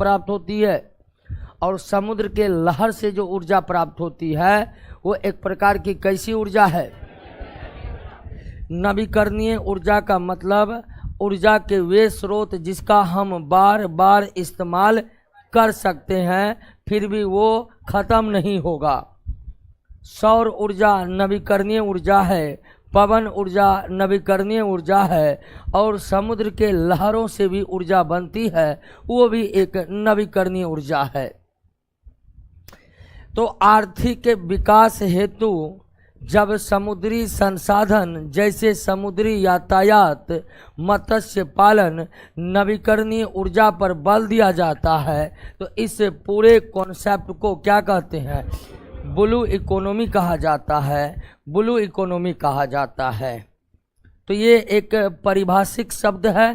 प्राप्त होती है, और समुद्र के लहर से जो ऊर्जा प्राप्त होती है वो एक प्रकार की कैसी ऊर्जा है? नवीकरणीय ऊर्जा का मतलब ऊर्जा के वे स्रोत जिसका हम बार बार इस्तेमाल कर सकते हैं फिर भी वो खत्म नहीं होगा। सौर ऊर्जा नवीकरणीय ऊर्जा है, पवन ऊर्जा नवीकरणीय ऊर्जा है, और समुद्र के लहरों से भी ऊर्जा बनती है, वो भी एक नवीकरणीय ऊर्जा है। तो आर्थिक विकास हेतु जब समुद्री संसाधन जैसे समुद्री यातायात, मत्स्य पालन, नवीकरणीय ऊर्जा पर बल दिया जाता है तो इस पूरे कॉन्सेप्ट को क्या कहते हैं? ब्लू इकोनॉमी कहा जाता है, ब्लू इकोनॉमी कहा जाता है। तो ये एक पारिभाषिक शब्द है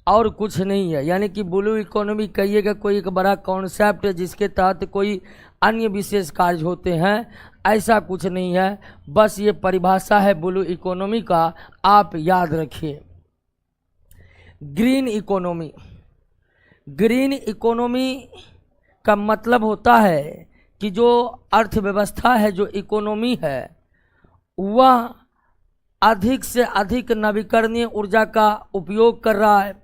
और कुछ नहीं है, यानी कि ब्लू इकोनॉमी कहिएगा कोई एक बड़ा कॉन्सेप्ट है जिसके तहत कोई अन्य विशेष कार्य होते हैं, ऐसा कुछ नहीं है। बस ये परिभाषा है ब्लू इकोनॉमी का, आप याद रखिए। ग्रीन इकोनॉमी, ग्रीन इकोनॉमी का मतलब होता है कि जो अर्थव्यवस्था है, जो इकोनॉमी है, वह अधिक से अधिक नवीकरणीय ऊर्जा का उपयोग कर रहा है।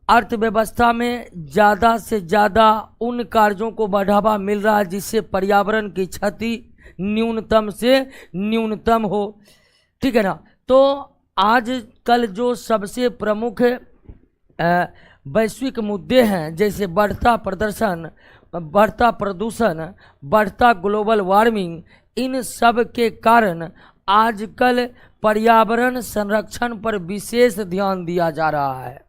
अर्थव्यवस्था में ज़्यादा से ज़्यादा उन कार्यों को बढ़ावा मिल रहा है जिससे पर्यावरण की क्षति न्यूनतम से न्यूनतम हो, ठीक है ना। तो आजकल जो सबसे प्रमुख वैश्विक मुद्दे हैं जैसे बढ़ता प्रदर्शन, बढ़ता प्रदूषण, बढ़ता ग्लोबल वार्मिंग, इन सब के कारण आजकल पर्यावरण संरक्षण पर विशेष ध्यान दिया जा रहा है।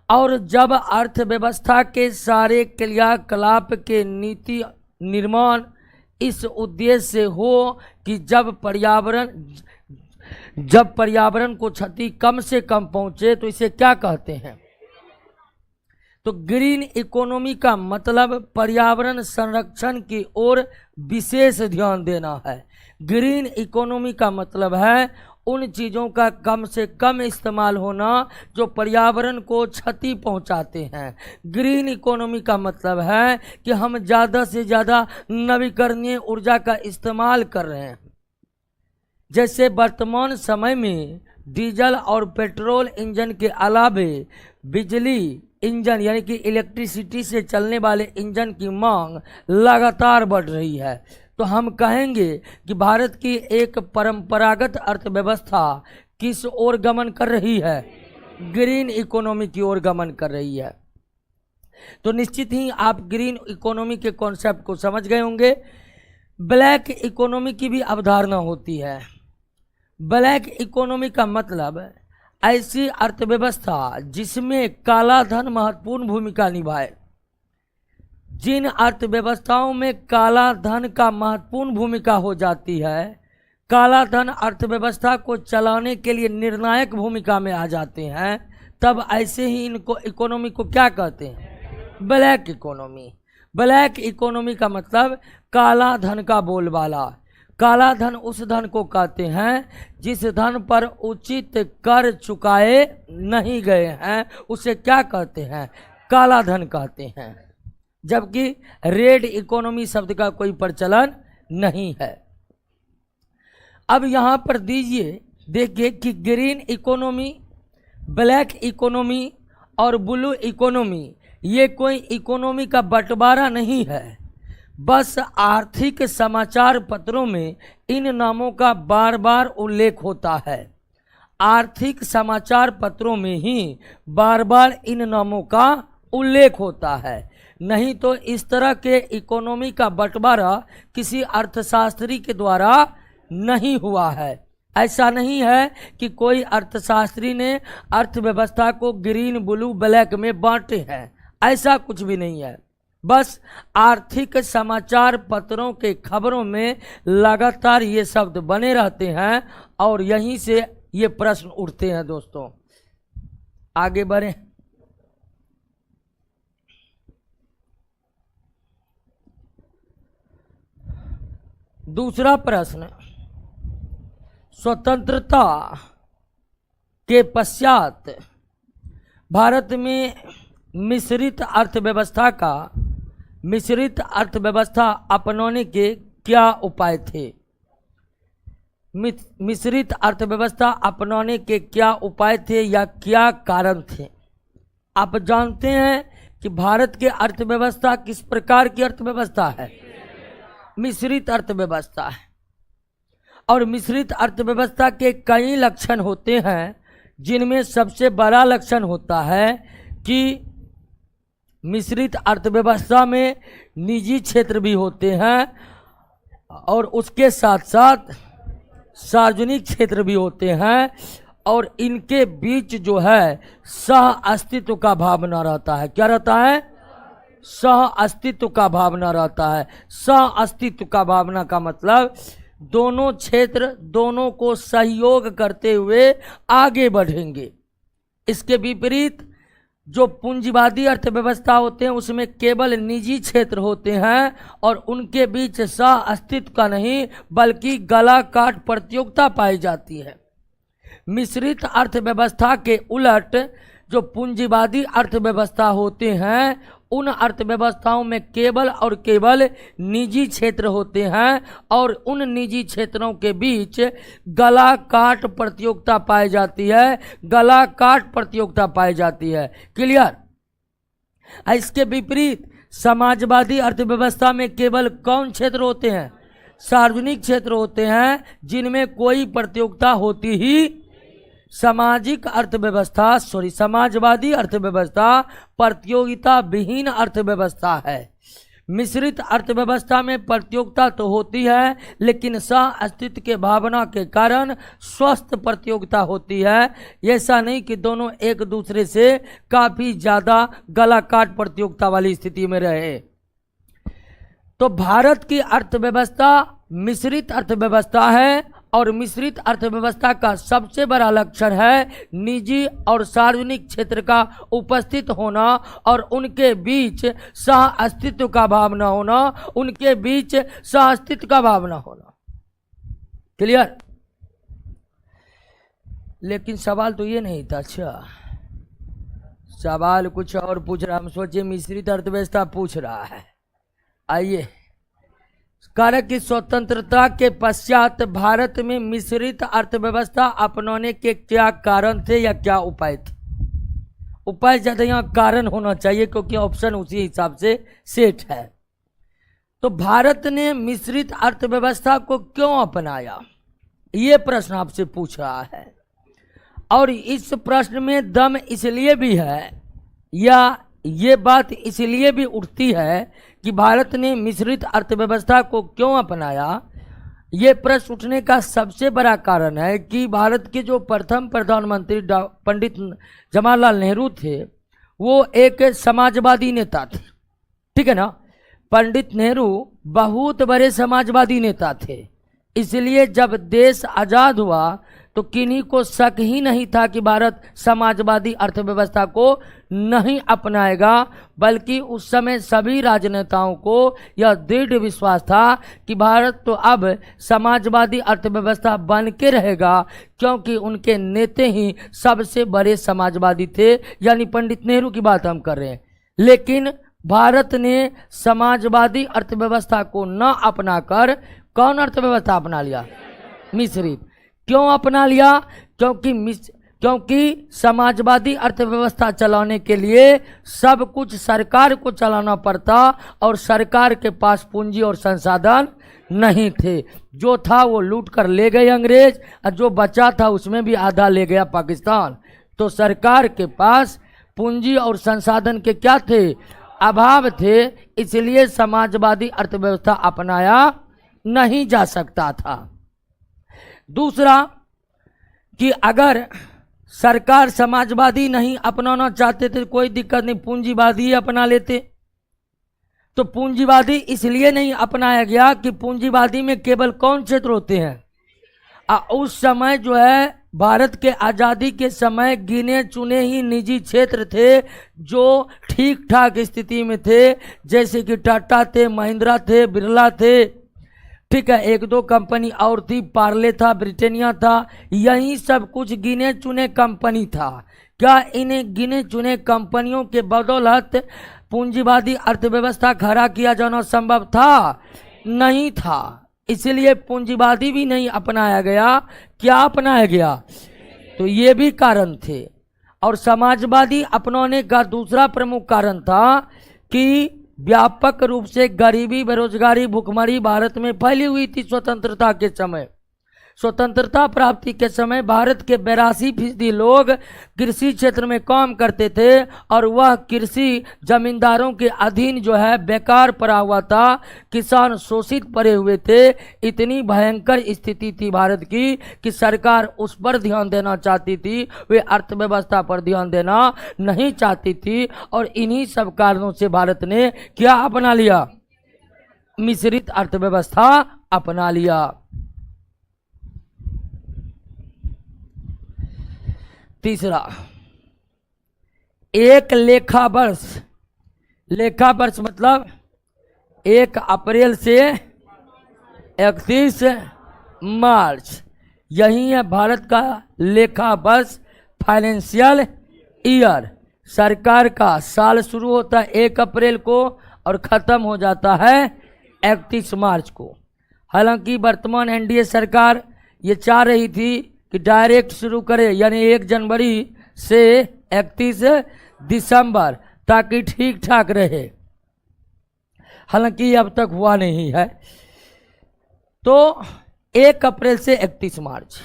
और जब अर्थव्यवस्था के सारे क्रियाकलाप के नीति निर्माण इस उद्देश्य से हो कि जब पर्यावरण को क्षति कम से कम पहुंचे तो इसे क्या कहते हैं? तो ग्रीन इकोनॉमी का मतलब पर्यावरण संरक्षण की ओर विशेष ध्यान देना है। ग्रीन इकोनॉमी का मतलब है उन चीज़ों का कम से कम इस्तेमाल होना जो पर्यावरण को क्षति पहुंचाते हैं। ग्रीन इकोनॉमी का मतलब है कि हम ज़्यादा से ज़्यादा नवीकरणीय ऊर्जा का इस्तेमाल कर रहे हैं। जैसे वर्तमान समय में डीजल और पेट्रोल इंजन के अलावे बिजली इंजन यानी कि इलेक्ट्रिसिटी से चलने वाले इंजन की मांग लगातार बढ़ रही है। तो हम कहेंगे कि भारत की एक परंपरागत अर्थव्यवस्था किस ओर गमन कर रही है? ग्रीन इकोनॉमी की ओर गमन कर रही है। तो निश्चित ही आप ग्रीन इकोनॉमी के कॉन्सेप्ट को समझ गए होंगे। ब्लैक इकोनॉमी की भी अवधारणा होती है। ब्लैक इकोनॉमी का मतलब ऐसी अर्थव्यवस्था जिसमें काला धन महत्वपूर्ण भूमिका निभाए। जिन अर्थव्यवस्थाओं में काला धन का महत्वपूर्ण भूमिका हो जाती है, काला धन अर्थव्यवस्था को चलाने के लिए निर्णायक भूमिका में आ जाते हैं, तब ऐसे ही इनको इकोनॉमी को क्या कहते हैं? Black economy. ब्लैक इकोनॉमी का मतलब काला धन का बोलबाला। काला धन उस धन को कहते हैं जिस धन पर उचित कर चुकाए नहीं गए हैं, उसे क्या कहते हैं? काला धन कहते हैं। जबकि रेड इकोनॉमी शब्द का कोई प्रचलन नहीं है। अब यहाँ पर देखिए कि ग्रीन इकोनॉमी, ब्लैक इकोनॉमी और ब्लू इकोनॉमी ये कोई इकोनॉमी का बंटवारा नहीं है। बस आर्थिक समाचार पत्रों में इन नामों का बार बार उल्लेख होता है। आर्थिक समाचार पत्रों में ही बार बार इन नामों का उल्लेख होता है, नहीं तो इस तरह के इकोनॉमी का बंटवारा किसी अर्थशास्त्री के द्वारा नहीं हुआ है। ऐसा नहीं है कि कोई अर्थशास्त्री ने अर्थव्यवस्था को ग्रीन, ब्लू, ब्लैक में बांटे हैं, ऐसा कुछ भी नहीं है। बस आर्थिक समाचार पत्रों के खबरों में लगातार ये शब्द बने रहते हैं और यहीं से ये प्रश्न उठते हैं। दोस्तों आगे बढ़ें। दूसरा प्रश्न, स्वतंत्रता के पश्चात भारत में मिश्रित अर्थव्यवस्था अपनाने के क्या उपाय थे? मिश्रित अर्थव्यवस्था अपनाने के क्या उपाय थे या क्या कारण थे? आप जानते हैं कि भारत की अर्थव्यवस्था किस प्रकार की अर्थव्यवस्था है? मिश्रित अर्थव्यवस्था है। और मिश्रित अर्थव्यवस्था के कई लक्षण होते हैं, जिनमें सबसे बड़ा लक्षण होता है कि मिश्रित अर्थव्यवस्था में निजी क्षेत्र भी होते हैं और उसके साथ साथ सार्वजनिक क्षेत्र भी होते हैं, और इनके बीच जो है सह अस्तित्व का भावना रहता है। क्या रहता है? सह अस्तित्व का भावना रहता है। सह अस्तित्व का भावना का मतलब दोनों क्षेत्र दोनों को सहयोग करते हुए आगे बढ़ेंगे। इसके विपरीत जो पूंजीवादी अर्थव्यवस्था होते हैं उसमें केवल निजी क्षेत्र होते हैं और उनके बीच सह अस्तित्व का नहीं बल्कि गला काट प्रतियोगिता पाई जाती है। मिश्रित अर्थव्यवस्था के उलट जो पूंजीवादी अर्थव्यवस्था होते हैं उन अर्थव्यवस्थाओं में केवल और केवल निजी क्षेत्र होते हैं और उन निजी क्षेत्रों के बीच गला काट प्रतियोगिता पाई जाती है। गला काट प्रतियोगिता पाई जाती है। क्लियर? इसके विपरीत समाजवादी अर्थव्यवस्था में केवल कौन क्षेत्र होते हैं? सार्वजनिक क्षेत्र होते हैं, जिनमें कोई प्रतियोगिता होती ही समाजवादी अर्थव्यवस्था प्रतियोगिता विहीन अर्थव्यवस्था है। मिश्रित अर्थव्यवस्था में प्रतियोगिता तो होती है, लेकिन सह अस्तित्व के भावना के कारण स्वस्थ प्रतियोगिता होती है। ऐसा नहीं कि दोनों एक दूसरे से काफी ज्यादा गला काट प्रतियोगिता वाली स्थिति में रहे। तो भारत की अर्थव्यवस्था मिश्रित अर्थव्यवस्था है और मिश्रित अर्थव्यवस्था का सबसे बड़ा लक्षण है निजी और सार्वजनिक क्षेत्र का उपस्थित होना और उनके बीच सह अस्तित्व का भावना होना, उनके बीच सह अस्तित्व का भावना होना। क्लियर? लेकिन सवाल तो ये नहीं था। अच्छा, सवाल कुछ और पूछ रहा। हम सोचे मिश्रित अर्थव्यवस्था पूछ रहा है। आइए, कारक की स्वतंत्रता के पश्चात भारत में मिश्रित अर्थव्यवस्था अपनाने के क्या कारण थे या क्या उपाय थे? उपाय ज्यादा यहाँ कारण होना चाहिए क्योंकि ऑप्शन उसी हिसाब से सेट है। तो भारत ने मिश्रित अर्थव्यवस्था को क्यों अपनाया, ये प्रश्न आपसे पूछ रहा है। और इस प्रश्न में दम इसलिए भी है या ये बात इसलिए भी उठती है कि भारत ने मिश्रित अर्थव्यवस्था को क्यों अपनाया। ये प्रश्न उठने का सबसे बड़ा कारण है कि भारत के जो प्रथम प्रधानमंत्री पंडित जवाहरलाल नेहरू थे वो एक समाजवादी नेता थे। ठीक है ना? पंडित नेहरू बहुत बड़े समाजवादी नेता थे। इसलिए जब देश आज़ाद हुआ तो किन्हीं को शक ही नहीं था कि भारत समाजवादी अर्थव्यवस्था को नहीं अपनाएगा, बल्कि उस समय सभी राजनेताओं को यह दृढ़ विश्वास था कि भारत तो अब समाजवादी अर्थव्यवस्था बन के रहेगा, क्योंकि उनके नेता ही सबसे बड़े समाजवादी थे। यानी पंडित नेहरू की बात हम कर रहे हैं। लेकिन भारत ने समाजवादी अर्थव्यवस्था को न अपनाकर कौन अर्थव्यवस्था अपना लिया? मिश्रित। क्यों अपना लिया? क्योंकि समाजवादी अर्थव्यवस्था चलाने के लिए सब कुछ सरकार को चलाना पड़ता और सरकार के पास पूंजी और संसाधन नहीं थे। जो था वो लूट कर ले गए अंग्रेज, और जो बचा था उसमें भी आधा ले गया पाकिस्तान। तो सरकार के पास पूंजी और संसाधन के क्या थे? अभाव थे। इसलिए समाजवादी अर्थव्यवस्था अपनाया नहीं जा सकता था। दूसरा कि अगर सरकार समाजवादी नहीं अपनाना चाहते थे कोई दिक्कत नहीं, पूंजीवादी ही अपना लेते। तो पूंजीवादी इसलिए नहीं अपनाया गया कि पूंजीवादी में केवल कौन क्षेत्र होते हैं? उस समय जो है भारत के आज़ादी के समय गिने चुने ही निजी क्षेत्र थे जो ठीक ठाक स्थिति में थे, जैसे कि टाटा थे, महिंद्रा थे, बिरला थे। ठीक है, एक दो कंपनी और थी, पार्ले था, ब्रिटानिया था। यही सब कुछ गिने चुने कंपनी था। क्या इन गिने चुने कंपनियों के बदौलत पूंजीवादी अर्थव्यवस्था खड़ा किया जाना संभव था? नहीं था। इसलिए पूंजीवादी भी नहीं अपनाया गया। क्या अपनाया गया? तो ये भी कारण थे। और समाजवादी अपनाने का दूसरा प्रमुख कारण था कि व्यापक रूप से गरीबी, बेरोजगारी, भुखमरी भारत में फैली हुई थी। स्वतंत्रता के समय, स्वतंत्रता प्राप्ति के समय भारत के 82% लोग कृषि क्षेत्र में काम करते थे और वह कृषि जमींदारों के अधीन जो है बेकार पड़ा हुआ था। किसान शोषित पड़े हुए थे। इतनी भयंकर स्थिति थी भारत की कि सरकार उस पर ध्यान देना चाहती थी, वे अर्थव्यवस्था पर ध्यान देना नहीं चाहती थी। और इन्हीं सब कारणों से भारत ने क्या अपना लिया? मिश्रित अर्थव्यवस्था अपना लिया। तीसरा, एक लेखा वर्ष। लेखा वर्ष मतलब 1 अप्रैल से 31 मार्च, यही है भारत का लेखा वर्ष, फाइनेंशियल ईयर। सरकार का साल शुरू होता है 1 अप्रैल को और ख़त्म हो जाता है 31 मार्च को। हालांकि वर्तमान एनडीए सरकार ये चाह रही थी कि डायरेक्ट शुरू करे, यानी 1 जनवरी से 31 दिसंबर, ताकि ठीक ठाक रहे। हालांकि अब तक हुआ नहीं है। तो 1 अप्रैल से 31 मार्च,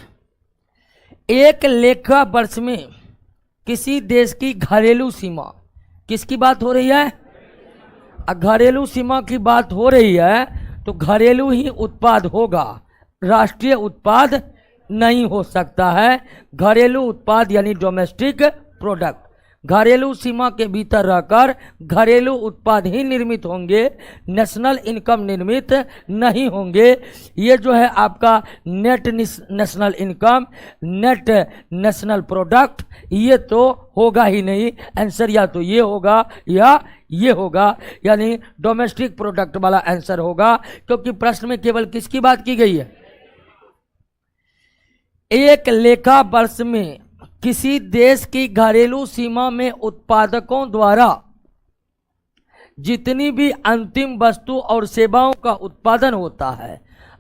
एक लेखा वर्ष में किसी देश की घरेलू सीमा, किसकी बात हो रही है? घरेलू सीमा की बात हो रही है तो घरेलू ही उत्पाद होगा, राष्ट्रीय उत्पाद नहीं हो सकता है। घरेलू उत्पाद यानी डोमेस्टिक प्रोडक्ट, घरेलू सीमा के भीतर रहकर घरेलू उत्पाद ही निर्मित होंगे, नेशनल इनकम निर्मित नहीं होंगे। ये जो है आपका net national income, net national product, ये तो होगा ही नहीं। आंसर या तो ये होगा या ये होगा, यानी डोमेस्टिक प्रोडक्ट वाला आंसर होगा, क्योंकि प्रश्न में केवल किसकी बात की गई है? एक लेखा वर्ष में किसी देश की घरेलू सीमा में उत्पादकों द्वारा जितनी भी अंतिम वस्तु और सेवाओं का उत्पादन होता है,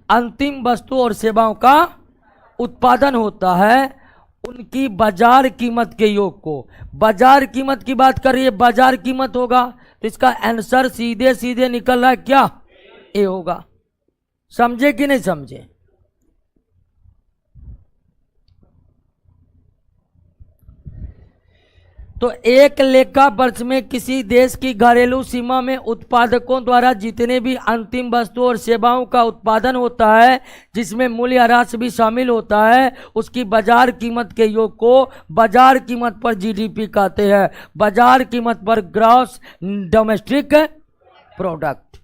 अंतिम वस्तु और सेवाओं का उत्पादन होता है, उनकी बाजार कीमत के योग को, बाजार कीमत की बात कर रही है, बाजार कीमत होगा तो इसका आंसर सीधे सीधे निकल रहा है क्या? ए होगा। समझे कि नहीं समझे? तो एक लेखा वर्ष में किसी देश की घरेलू सीमा में उत्पादकों द्वारा जितने भी अंतिम वस्तु और सेवाओं का उत्पादन होता है, जिसमें मूल्यह्रास भी शामिल होता है, उसकी बाजार कीमत के योग को बाजार कीमत पर जीडीपी कहते हैं, बाजार कीमत पर ग्रॉस डोमेस्टिक प्रोडक्ट।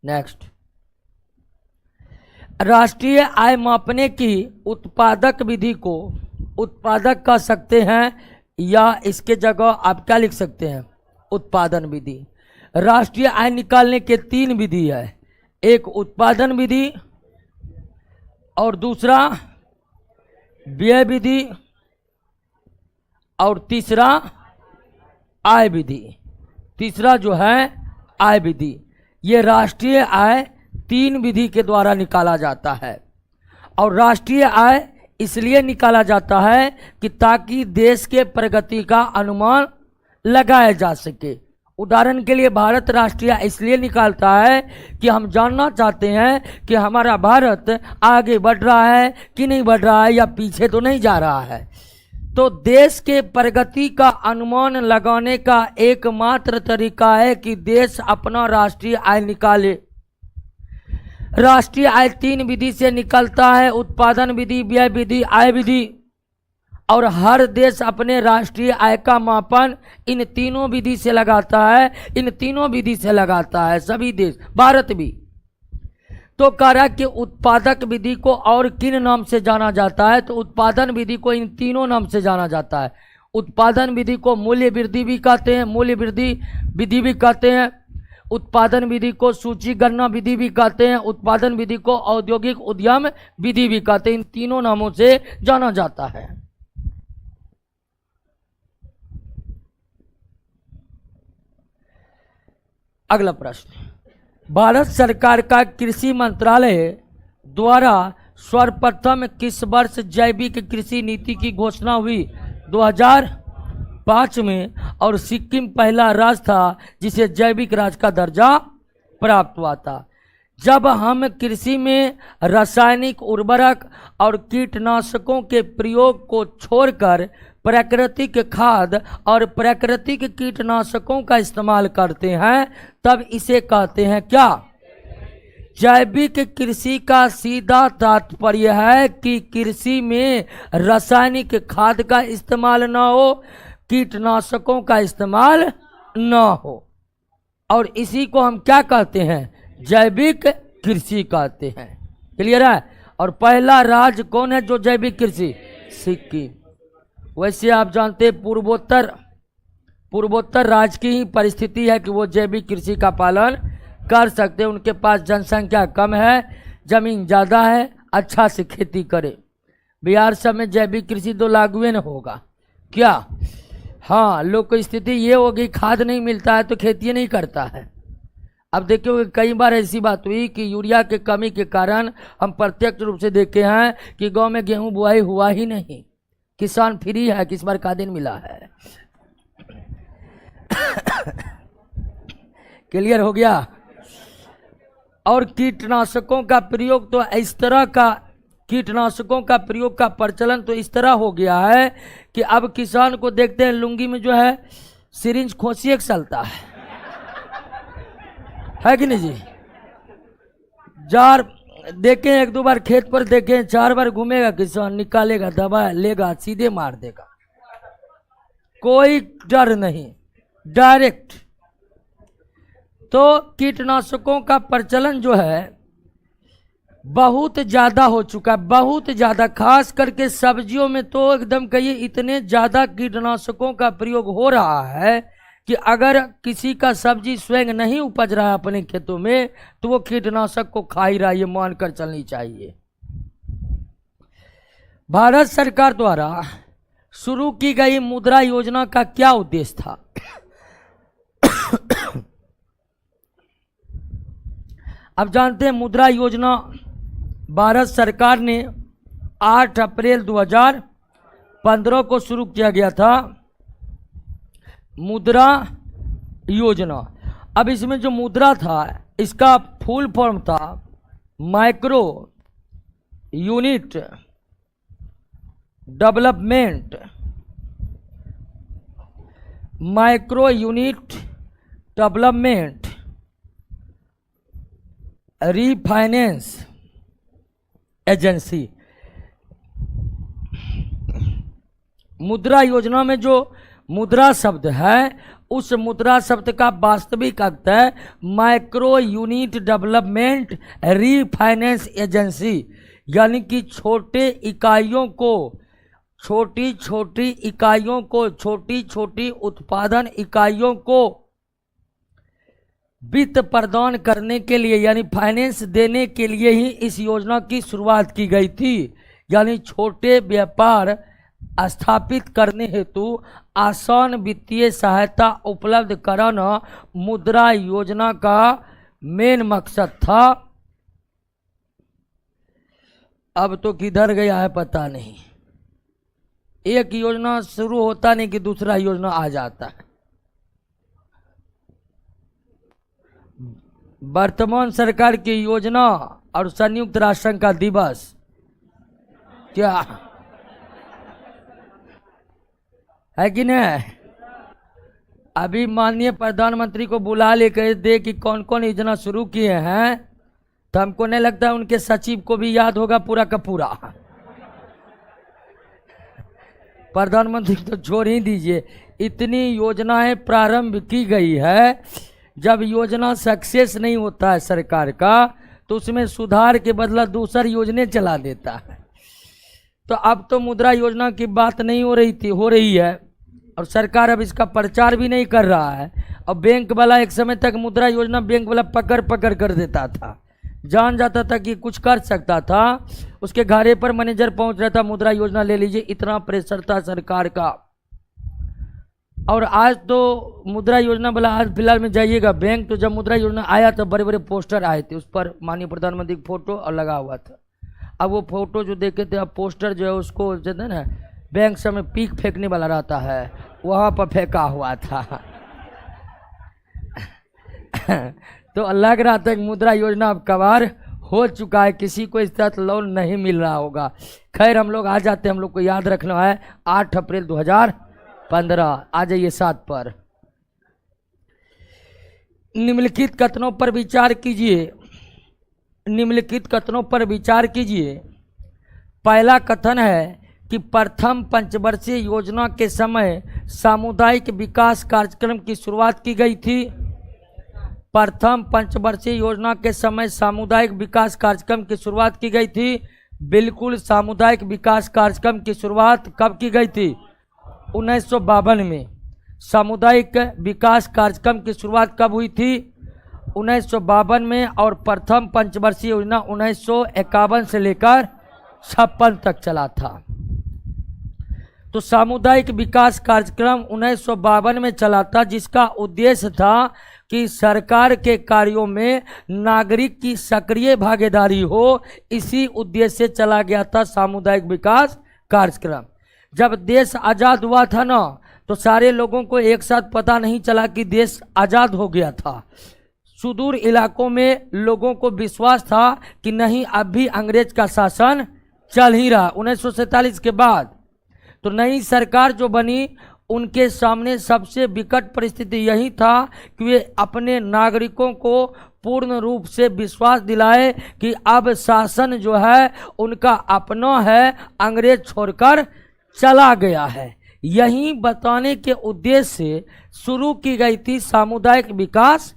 नेक्स्ट, राष्ट्रीय आय मापने की उत्पादक विधि को उत्पादक कह सकते हैं, या इसके जगह आप क्या लिख सकते हैं? उत्पादन विधि। राष्ट्रीय आय निकालने के 3 विधि है, एक उत्पादन विधि और दूसरा व्यय विधि और तीसरा आय विधि। तीसरा जो है आय विधि। ये राष्ट्रीय आय 3 विधि के द्वारा निकाला जाता है। और राष्ट्रीय आय इसलिए निकाला जाता है कि ताकि देश के प्रगति का अनुमान लगाया जा सके। उदाहरण के लिए भारत राष्ट्रीय आय इसलिए निकालता है कि हम जानना चाहते हैं कि हमारा भारत आगे बढ़ रहा है कि नहीं बढ़ रहा है, या पीछे तो नहीं जा रहा है। तो देश के प्रगति का अनुमान लगाने का एकमात्र तरीका है कि देश अपना राष्ट्रीय आय निकाले। राष्ट्रीय आय 3 विधि से निकलता है, उत्पादन विधि, व्यय विधि, आय विधि। और हर देश अपने राष्ट्रीय आय का मापन इन तीनों विधि से लगाता है, इन तीनों विधि से लगाता है सभी देश, भारत भी। तो कह रहा कि उत्पादक विधि को और किन नाम से जाना जाता है? तो उत्पादन विधि को इन तीनों नाम से जाना जाता है। उत्पादन विधि को मूल्य वृद्धि भी कहते हैं, मूल्य वृद्धि विधि भी कहते हैं। उत्पादन विधि को सूची गणना विधि भी कहते हैं। उत्पादन विधि को औद्योगिक उद्यम विधि भी कहते हैं। इन तीनों नामों से जाना जाता है। अगला प्रश्न, भारत सरकार का कृषि मंत्रालय द्वारा सर्वप्रथम किस वर्ष जैविक कृषि नीति की घोषणा हुई? 2005 में। और सिक्किम पहला राज्य था जिसे जैविक राज्य का दर्जा प्राप्त हुआ था। जब हम कृषि में रासायनिक उर्वरक और कीटनाशकों के प्रयोग को छोड़कर प्राकृतिक खाद और प्राकृतिक कीटनाशकों का इस्तेमाल करते हैं तब इसे कहते हैं क्या? जैविक कृषि का सीधा तात्पर्य है कि कृषि में रासायनिक खाद का इस्तेमाल न हो, कीटनाशकों का इस्तेमाल न हो, और इसी को हम क्या कहते हैं? जैविक कृषि कहते हैं। क्लियर है? और पहला राज्य कौन है जो जैविक कृषि? सिक्किम। वैसे आप जानते पूर्वोत्तर राज्य की ही परिस्थिति है कि वो जैविक कृषि का पालन कर सकते हैं। उनके पास जनसंख्या कम है, जमीन ज़्यादा है, अच्छा से खेती करे। बिहार सब में जैविक कृषि तो लागू न होगा क्या? हाँ, लोग की स्थिति ये होगी, खाद नहीं मिलता है तो खेती नहीं करता है। अब देखिए कई बार ऐसी बात हुई कि यूरिया के कमी के कारण हम प्रत्यक्ष रूप से देखे हैं कि गांव में गेहूं बुआई हुआ ही नहीं, किसान फ्री है, किस बार का दिन मिला है। क्लियर हो गया? और कीटनाशकों का प्रयोग तो इस तरह का, कीटनाशकों का प्रयोग का प्रचलन तो इस तरह हो गया है कि अब किसान को देखते हैं लुंगी में जो है सिरिंज खोसिए चलता है कि नहीं जी? जार देखें, एक दो बार खेत पर देखें, 4 बार घूमेगा किसान, निकालेगा, दबा लेगा, सीधे मार देगा, कोई डर नहीं, डायरेक्ट। तो कीटनाशकों का प्रचलन जो है बहुत ज़्यादा हो चुका है, बहुत ज़्यादा, खास करके सब्जियों में तो एकदम कहिए इतने ज़्यादा कीटनाशकों का प्रयोग हो रहा है कि अगर किसी का सब्जी स्वयं नहीं उपज रहा है अपने खेतों में तो वो कीटनाशक को खा ही रहा है, ये मानकर चलनी चाहिए। भारत सरकार द्वारा शुरू की गई मुद्रा योजना का क्या उद्देश्य था? अब जानते हैं मुद्रा योजना भारत सरकार ने 8 अप्रैल 2015 को शुरू किया गया था, मुद्रा योजना। अब इसमें जो मुद्रा था इसका फुल फॉर्म था micro unit development, micro unit development refinance agency. मुद्रा योजना में जो मुद्रा शब्द है उस मुद्रा शब्द का वास्तविक अर्थ है micro unit development refinance agency, यानी कि छोटी छोटी उत्पादन इकाइयों को वित्त प्रदान करने के लिए, यानी फाइनेंस देने के लिए ही इस योजना की शुरुआत की गई थी। यानी छोटे व्यापार स्थापित करने हेतु आसान वित्तीय सहायता उपलब्ध कराना मुद्रा योजना का मेन मकसद था। अब तो किधर गया है पता नहीं, एक योजना शुरू होता नहीं कि दूसरा योजना आ जाता है। वर्तमान सरकार की योजना और संयुक्त राष्ट्र संघ का दिवस क्या है कि नहीं? अभी माननीय प्रधानमंत्री को बुला लेकर दे कि कौन कौन योजना शुरू किए हैं, तो हमको नहीं लगता उनके सचिव को भी याद होगा पूरा का पूरा। प्रधानमंत्री तो छोड़ ही दीजिए, इतनी योजनाएं प्रारंभ की गई है। जब योजना सक्सेस नहीं होता है सरकार का तो उसमें सुधार के बदला दूसरी योजनाएं चला देता है। तो अब तो मुद्रा योजना की बात नहीं हो रही है और सरकार अब इसका प्रचार भी नहीं कर रहा है। और बैंक वाला एक समय तक मुद्रा योजना बैंक वाला पकड़ कर देता था, जान जाता था कि कुछ कर सकता था, उसके घरे पर मैनेजर पहुंच रहा था, मुद्रा योजना ले लीजिए, इतना प्रेशर था सरकार का। और आज तो मुद्रा योजना बोला, आज फिलहाल में जाइएगा बैंक, तो जब मुद्रा योजना आया तो बड़े बड़े पोस्टर आए थे, उस पर माननीय प्रधानमंत्री की फोटो और लगा हुआ था। अब वो फोटो जो देखे थे, अब पोस्टर जो है उसको जो है ना बैंक से में पीक फेंकने वाला रहता है, वहाँ पर फेंका हुआ था। तो लग रहा था कि मुद्रा योजना अब कबार हो चुका है, किसी को इस तरह लोन नहीं मिल रहा होगा। खैर हम लोग आ जाते हैं, हम लोग को याद रखना है 8 अप्रैल 2015। आ जाइए 7 पर। निम्नलिखित कथनों पर विचार कीजिए। निम्नलिखित कथनों पर विचार कीजिए। पहला कथन है कि प्रथम पंचवर्षीय योजना के समय सामुदायिक विकास कार्यक्रम की शुरुआत की गई थी। प्रथम पंचवर्षीय योजना के समय सामुदायिक विकास कार्यक्रम की शुरुआत की गई थी। बिल्कुल, सामुदायिक विकास कार्यक्रम की शुरुआत कब की गई थी? 1952 में। सामुदायिक विकास कार्यक्रम की शुरुआत कब हुई थी? 1952 में। और प्रथम पंचवर्षीय योजना 1951 से लेकर 56 तक चला था। तो सामुदायिक विकास कार्यक्रम 1952 में चला था, जिसका उद्देश्य था कि सरकार के कार्यों में नागरिक की सक्रिय भागीदारी हो। इसी उद्देश्य से चला गया था सामुदायिक विकास कार्यक्रम। जब देश आज़ाद हुआ था ना, तो सारे लोगों को एक साथ पता नहीं चला कि देश आज़ाद हो गया था। सुदूर इलाकों में लोगों को विश्वास था कि नहीं, अब भी अंग्रेज का शासन चल ही रहा। 1947 के बाद तो नई सरकार जो बनी, उनके सामने सबसे विकट परिस्थिति यही था कि वे अपने नागरिकों को पूर्ण रूप से विश्वास दिलाए कि अब शासन जो है उनका अपना है, अंग्रेज छोड़कर चला गया है। यही बताने के उद्देश्य से शुरू की गई थी सामुदायिक विकास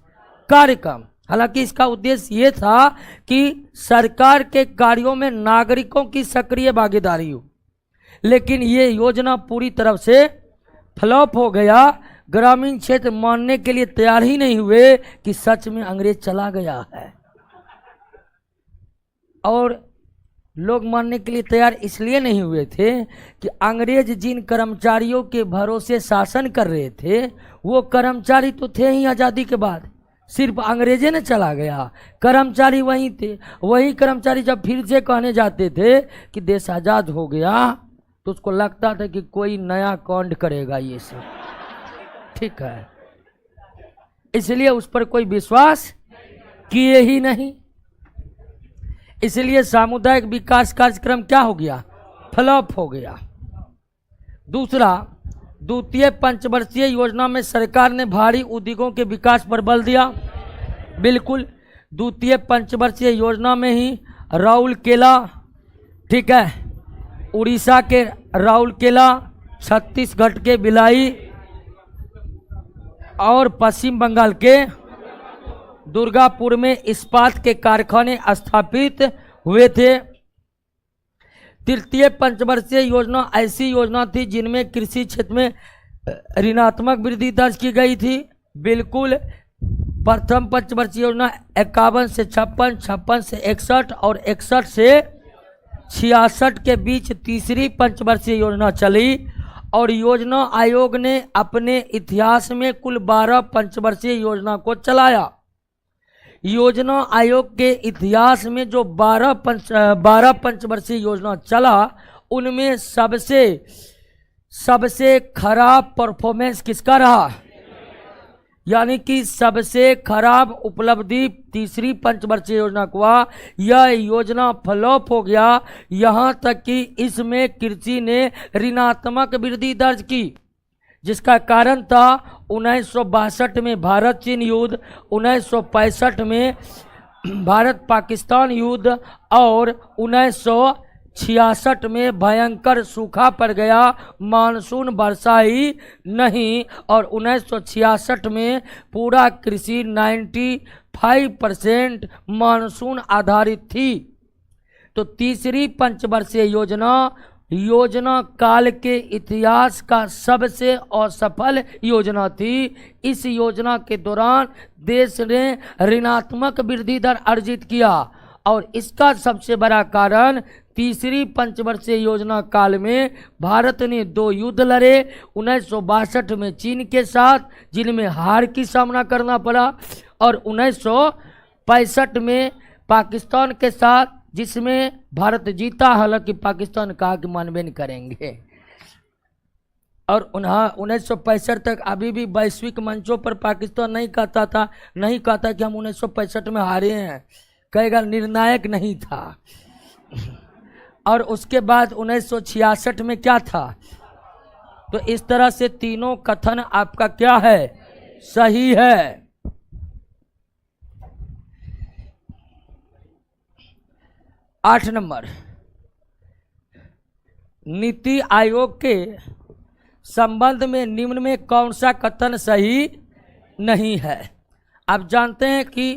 कार्यक्रम। हालांकि इसका उद्देश्य ये था कि सरकार के कार्यों में नागरिकों की सक्रिय भागीदारी हो, लेकिन ये योजना पूरी तरह से फ्लॉप हो गया। ग्रामीण क्षेत्र मानने के लिए तैयार ही नहीं हुए कि सच में अंग्रेज चला गया है। और लोग मानने के लिए तैयार इसलिए नहीं हुए थे कि अंग्रेज जिन कर्मचारियों के भरोसे शासन कर रहे थे, वो कर्मचारी तो थे ही आज़ादी के बाद, सिर्फ अंग्रेजे ने चला गया, कर्मचारी वही थे। वही कर्मचारी जब फिर से कहने जाते थे कि देश आज़ाद हो गया, तो उसको लगता था कि कोई नया कांड करेगा ये सब, ठीक है, इसलिए उस पर कोई विश्वास किए ही नहीं। इसलिए सामुदायिक विकास कार्यक्रम क्या हो गया? फ्लॉप हो गया। दूसरा, द्वितीय पंचवर्षीय योजना में सरकार ने भारी उद्योगों के विकास पर बल दिया। बिल्कुल, द्वितीय पंचवर्षीय योजना में ही राउरकेला, ठीक है, उड़ीसा के राउरकेला, छत्तीसगढ़ के भिलाई और पश्चिम बंगाल के दुर्गापुर में इस्पात के कारखाने स्थापित हुए थे। तृतीय पंचवर्षीय योजना ऐसी योजना थी जिनमें कृषि क्षेत्र में ऋणात्मक वृद्धि दर्ज की गई थी। बिल्कुल, प्रथम पंचवर्षीय योजना 51 से 56, 56 से 61 और 61 से 66 के बीच तीसरी पंचवर्षीय योजना चली। और योजना आयोग ने अपने इतिहास में कुल 12 पंचवर्षीय योजना को चलाया। योजना आयोग के इतिहास में जो 12 पंचवर्षीय योजना चला, उनमें सबसे खराब परफॉर्मेंस किसका रहा? यानी कि सबसे खराब उपलब्धि तीसरी पंचवर्षीय योजना को हुआ। यह योजना फ्लॉप हो गया, यहाँ तक कि इसमें कृषि ने ऋणात्मक वृद्धि दर्ज की, जिसका कारण था 1962 में भारत चीन युद्ध, 1965 में भारत पाकिस्तान युद्ध और 1966 में भयंकर सूखा पड़ गया, मानसून वर्षा ही नहीं। और 1966 में पूरा कृषि 95% मानसून आधारित थी। तो तीसरी पंचवर्षीय योजना काल के इतिहास का सबसे असफल योजना थी। इस योजना के दौरान देश ने ऋणात्मक वृद्धि दर अर्जित किया और इसका सबसे बड़ा कारण तीसरी पंचवर्षीय योजना काल में भारत ने 2 युद्ध लड़े 1962 में चीन के साथ, जिनमें हार की सामना करना पड़ा, और 1965 में पाकिस्तान के साथ, जिसमें भारत जीता। हालांकि पाकिस्तान कहा कि मानवे नहीं करेंगे। और 1965 तक अभी भी वैश्विक मंचों पर पाकिस्तान नहीं कहता कि हम 1965 में हारे हैं, कहेगा निर्णायक नहीं था। और उसके बाद 1966 में क्या था। तो इस तरह से तीनों कथन आपका क्या है, सही है। आठ नंबर, नीति आयोग के संबंध में निम्न में कौन सा कथन सही नहीं है। आप जानते हैं कि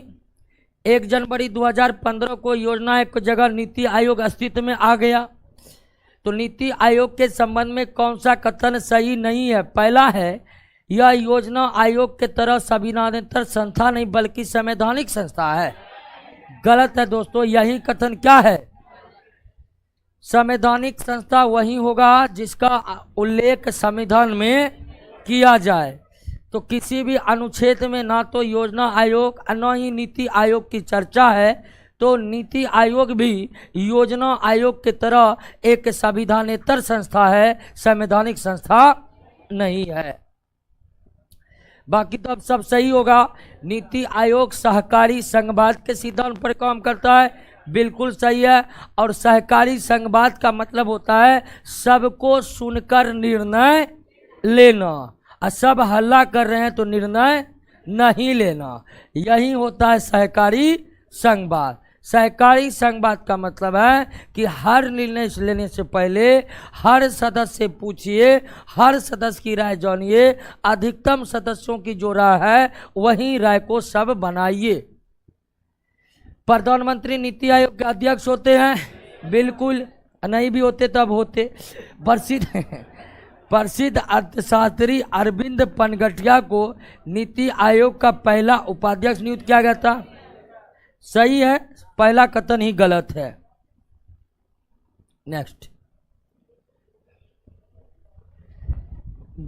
1 जनवरी 2015 को योजना की जगह नीति आयोग अस्तित्व में आ गया। तो नीति आयोग के संबंध में कौन सा कथन सही नहीं है। पहला है, यह योजना आयोग के तरह संविधानेतर संस्था नहीं बल्कि संवैधानिक संस्था है। गलत है दोस्तों, यही कथन क्या है। संवैधानिक संस्था वही होगा जिसका उल्लेख संविधान में किया जाए। तो किसी भी अनुच्छेद में ना तो योजना आयोग न ही नीति आयोग की चर्चा है। तो नीति आयोग भी योजना आयोग की तरह एक संविधानेतर संस्था है, संवैधानिक संस्था नहीं है। बाकी तो अब सब सही होगा। नीति आयोग सहकारी संघवाद के सिद्धांत पर काम करता है, बिल्कुल सही है। और सहकारी संघवाद का मतलब होता है सबको सुनकर निर्णय लेना, और सब हल्ला कर रहे हैं तो निर्णय नहीं लेना, यही होता है सहकारी संघवाद। सहकारी संघवाद का मतलब है कि हर निर्णय लेने से पहले हर सदस्य से पूछिए, हर सदस्य की राय जानिए, अधिकतम सदस्यों की जो राय है वही राय को सब बनाइए। प्रधानमंत्री नीति आयोग के अध्यक्ष होते हैं, बिल्कुल नहीं भी होते तब होते। प्रसिद्ध अर्थशास्त्री अरविंद पनगटिया को नीति आयोग का पहला उपाध्यक्ष नियुक्त किया गया था। सही है, पहला कथन ही गलत है। नेक्स्ट,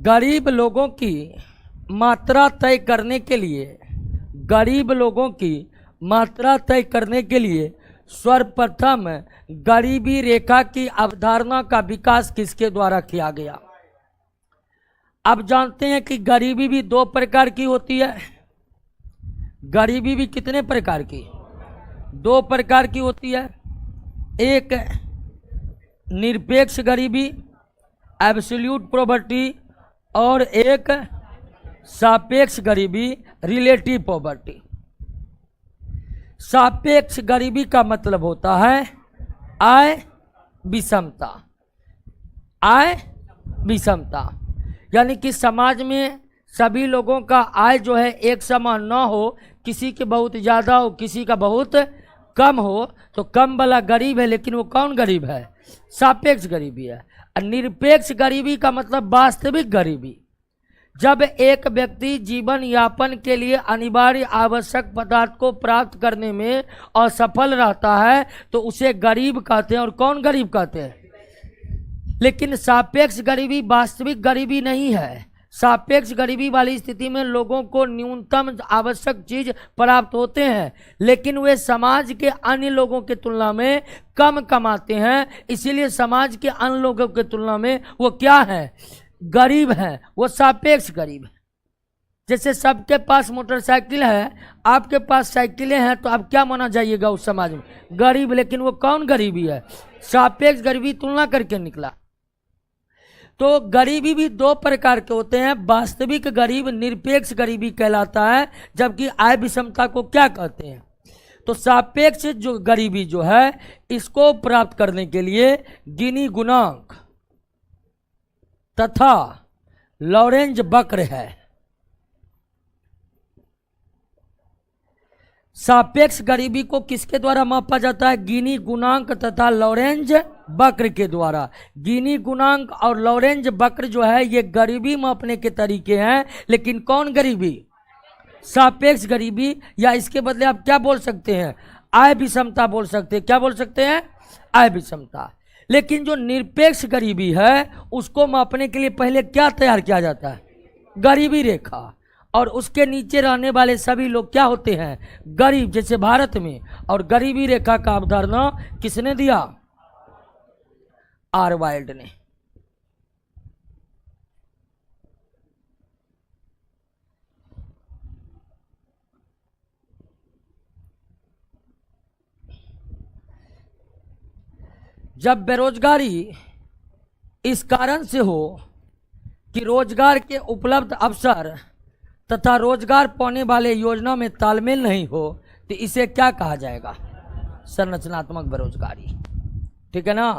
गरीब लोगों की मात्रा तय करने के लिए, गरीब लोगों की मात्रा तय करने के लिए सर्वप्रथम गरीबी रेखा की अवधारणा का विकास किसके द्वारा किया गया। अब जानते हैं कि गरीबी भी 2 प्रकार की होती है। गरीबी भी कितने प्रकार की, 2 प्रकार की होती है। एक निरपेक्ष गरीबी, एब्सोल्यूट पॉवर्टी, और एक सापेक्ष गरीबी, रिलेटिव पॉवर्टी। सापेक्ष गरीबी का मतलब होता है आय विषमता। आय विषमता यानी कि समाज में सभी लोगों का आय जो है एक समान न हो, किसी के बहुत ज़्यादा हो, किसी का बहुत कम हो, तो कम वाला गरीब है। लेकिन वो कौन गरीब है, सापेक्ष गरीबी है। और निरपेक्ष गरीबी का मतलब वास्तविक गरीबी। जब एक व्यक्ति जीवन यापन के लिए अनिवार्य आवश्यक पदार्थ को प्राप्त करने में असफल रहता है तो उसे गरीब कहते हैं। और कौन गरीब कहते हैं। लेकिन सापेक्ष गरीबी वास्तविक गरीबी नहीं है। सापेक्ष गरीबी वाली स्थिति में लोगों को न्यूनतम आवश्यक चीज प्राप्त होते हैं, लेकिन वे समाज के अन्य लोगों की तुलना में कम कमाते हैं। इसीलिए समाज के अन्य लोगों की तुलना में वो क्या है, गरीब हैं। वो सापेक्ष गरीब है। जैसे सबके पास मोटरसाइकिल है, आपके पास साइकिलें हैं, तो आप क्या माना जाइएगा उस समाज में, गरीब। लेकिन वो कौन गरीबी है, सापेक्ष गरीबी तुलना करके निकला। तो गरीबी भी 2 प्रकार के होते हैं। वास्तविक गरीब निरपेक्ष गरीबी कहलाता है, जबकि आय विषमता को क्या कहते हैं। तो सापेक्ष जो गरीबी जो है, इसको प्राप्त करने के लिए गिनी गुणांक तथा लॉरेंज वक्र है। सापेक्ष गरीबी को किसके द्वारा मापा जाता है, गिनी गुणांक तथा लॉरेंज वक्र के द्वारा। गिनी गुणांक और लॉरेंज वक्र जो है ये गरीबी मापने के तरीके हैं। लेकिन कौन गरीबी, सापेक्ष गरीबी। या इसके बदले आप क्या बोल सकते हैं, आय विषमता बोल सकते हैं। क्या बोल सकते हैं? आय विषमता। लेकिन जो निरपेक्ष गरीबी है उसको मापने के लिए पहले क्या तैयार किया जाता है? गरीबी रेखा। और उसके नीचे रहने वाले सभी लोग क्या होते हैं? गरीब, जैसे भारत में। और गरीबी रेखा का अवधारणा किसने दिया? आर वाइल्ड ने। जब बेरोजगारी इस कारण से हो कि रोजगार के उपलब्ध अवसर तथा रोजगार पाने वाले योजना में तालमेल नहीं हो, तो इसे क्या कहा जाएगा? संरचनात्मक बेरोजगारी। ठीक है ना?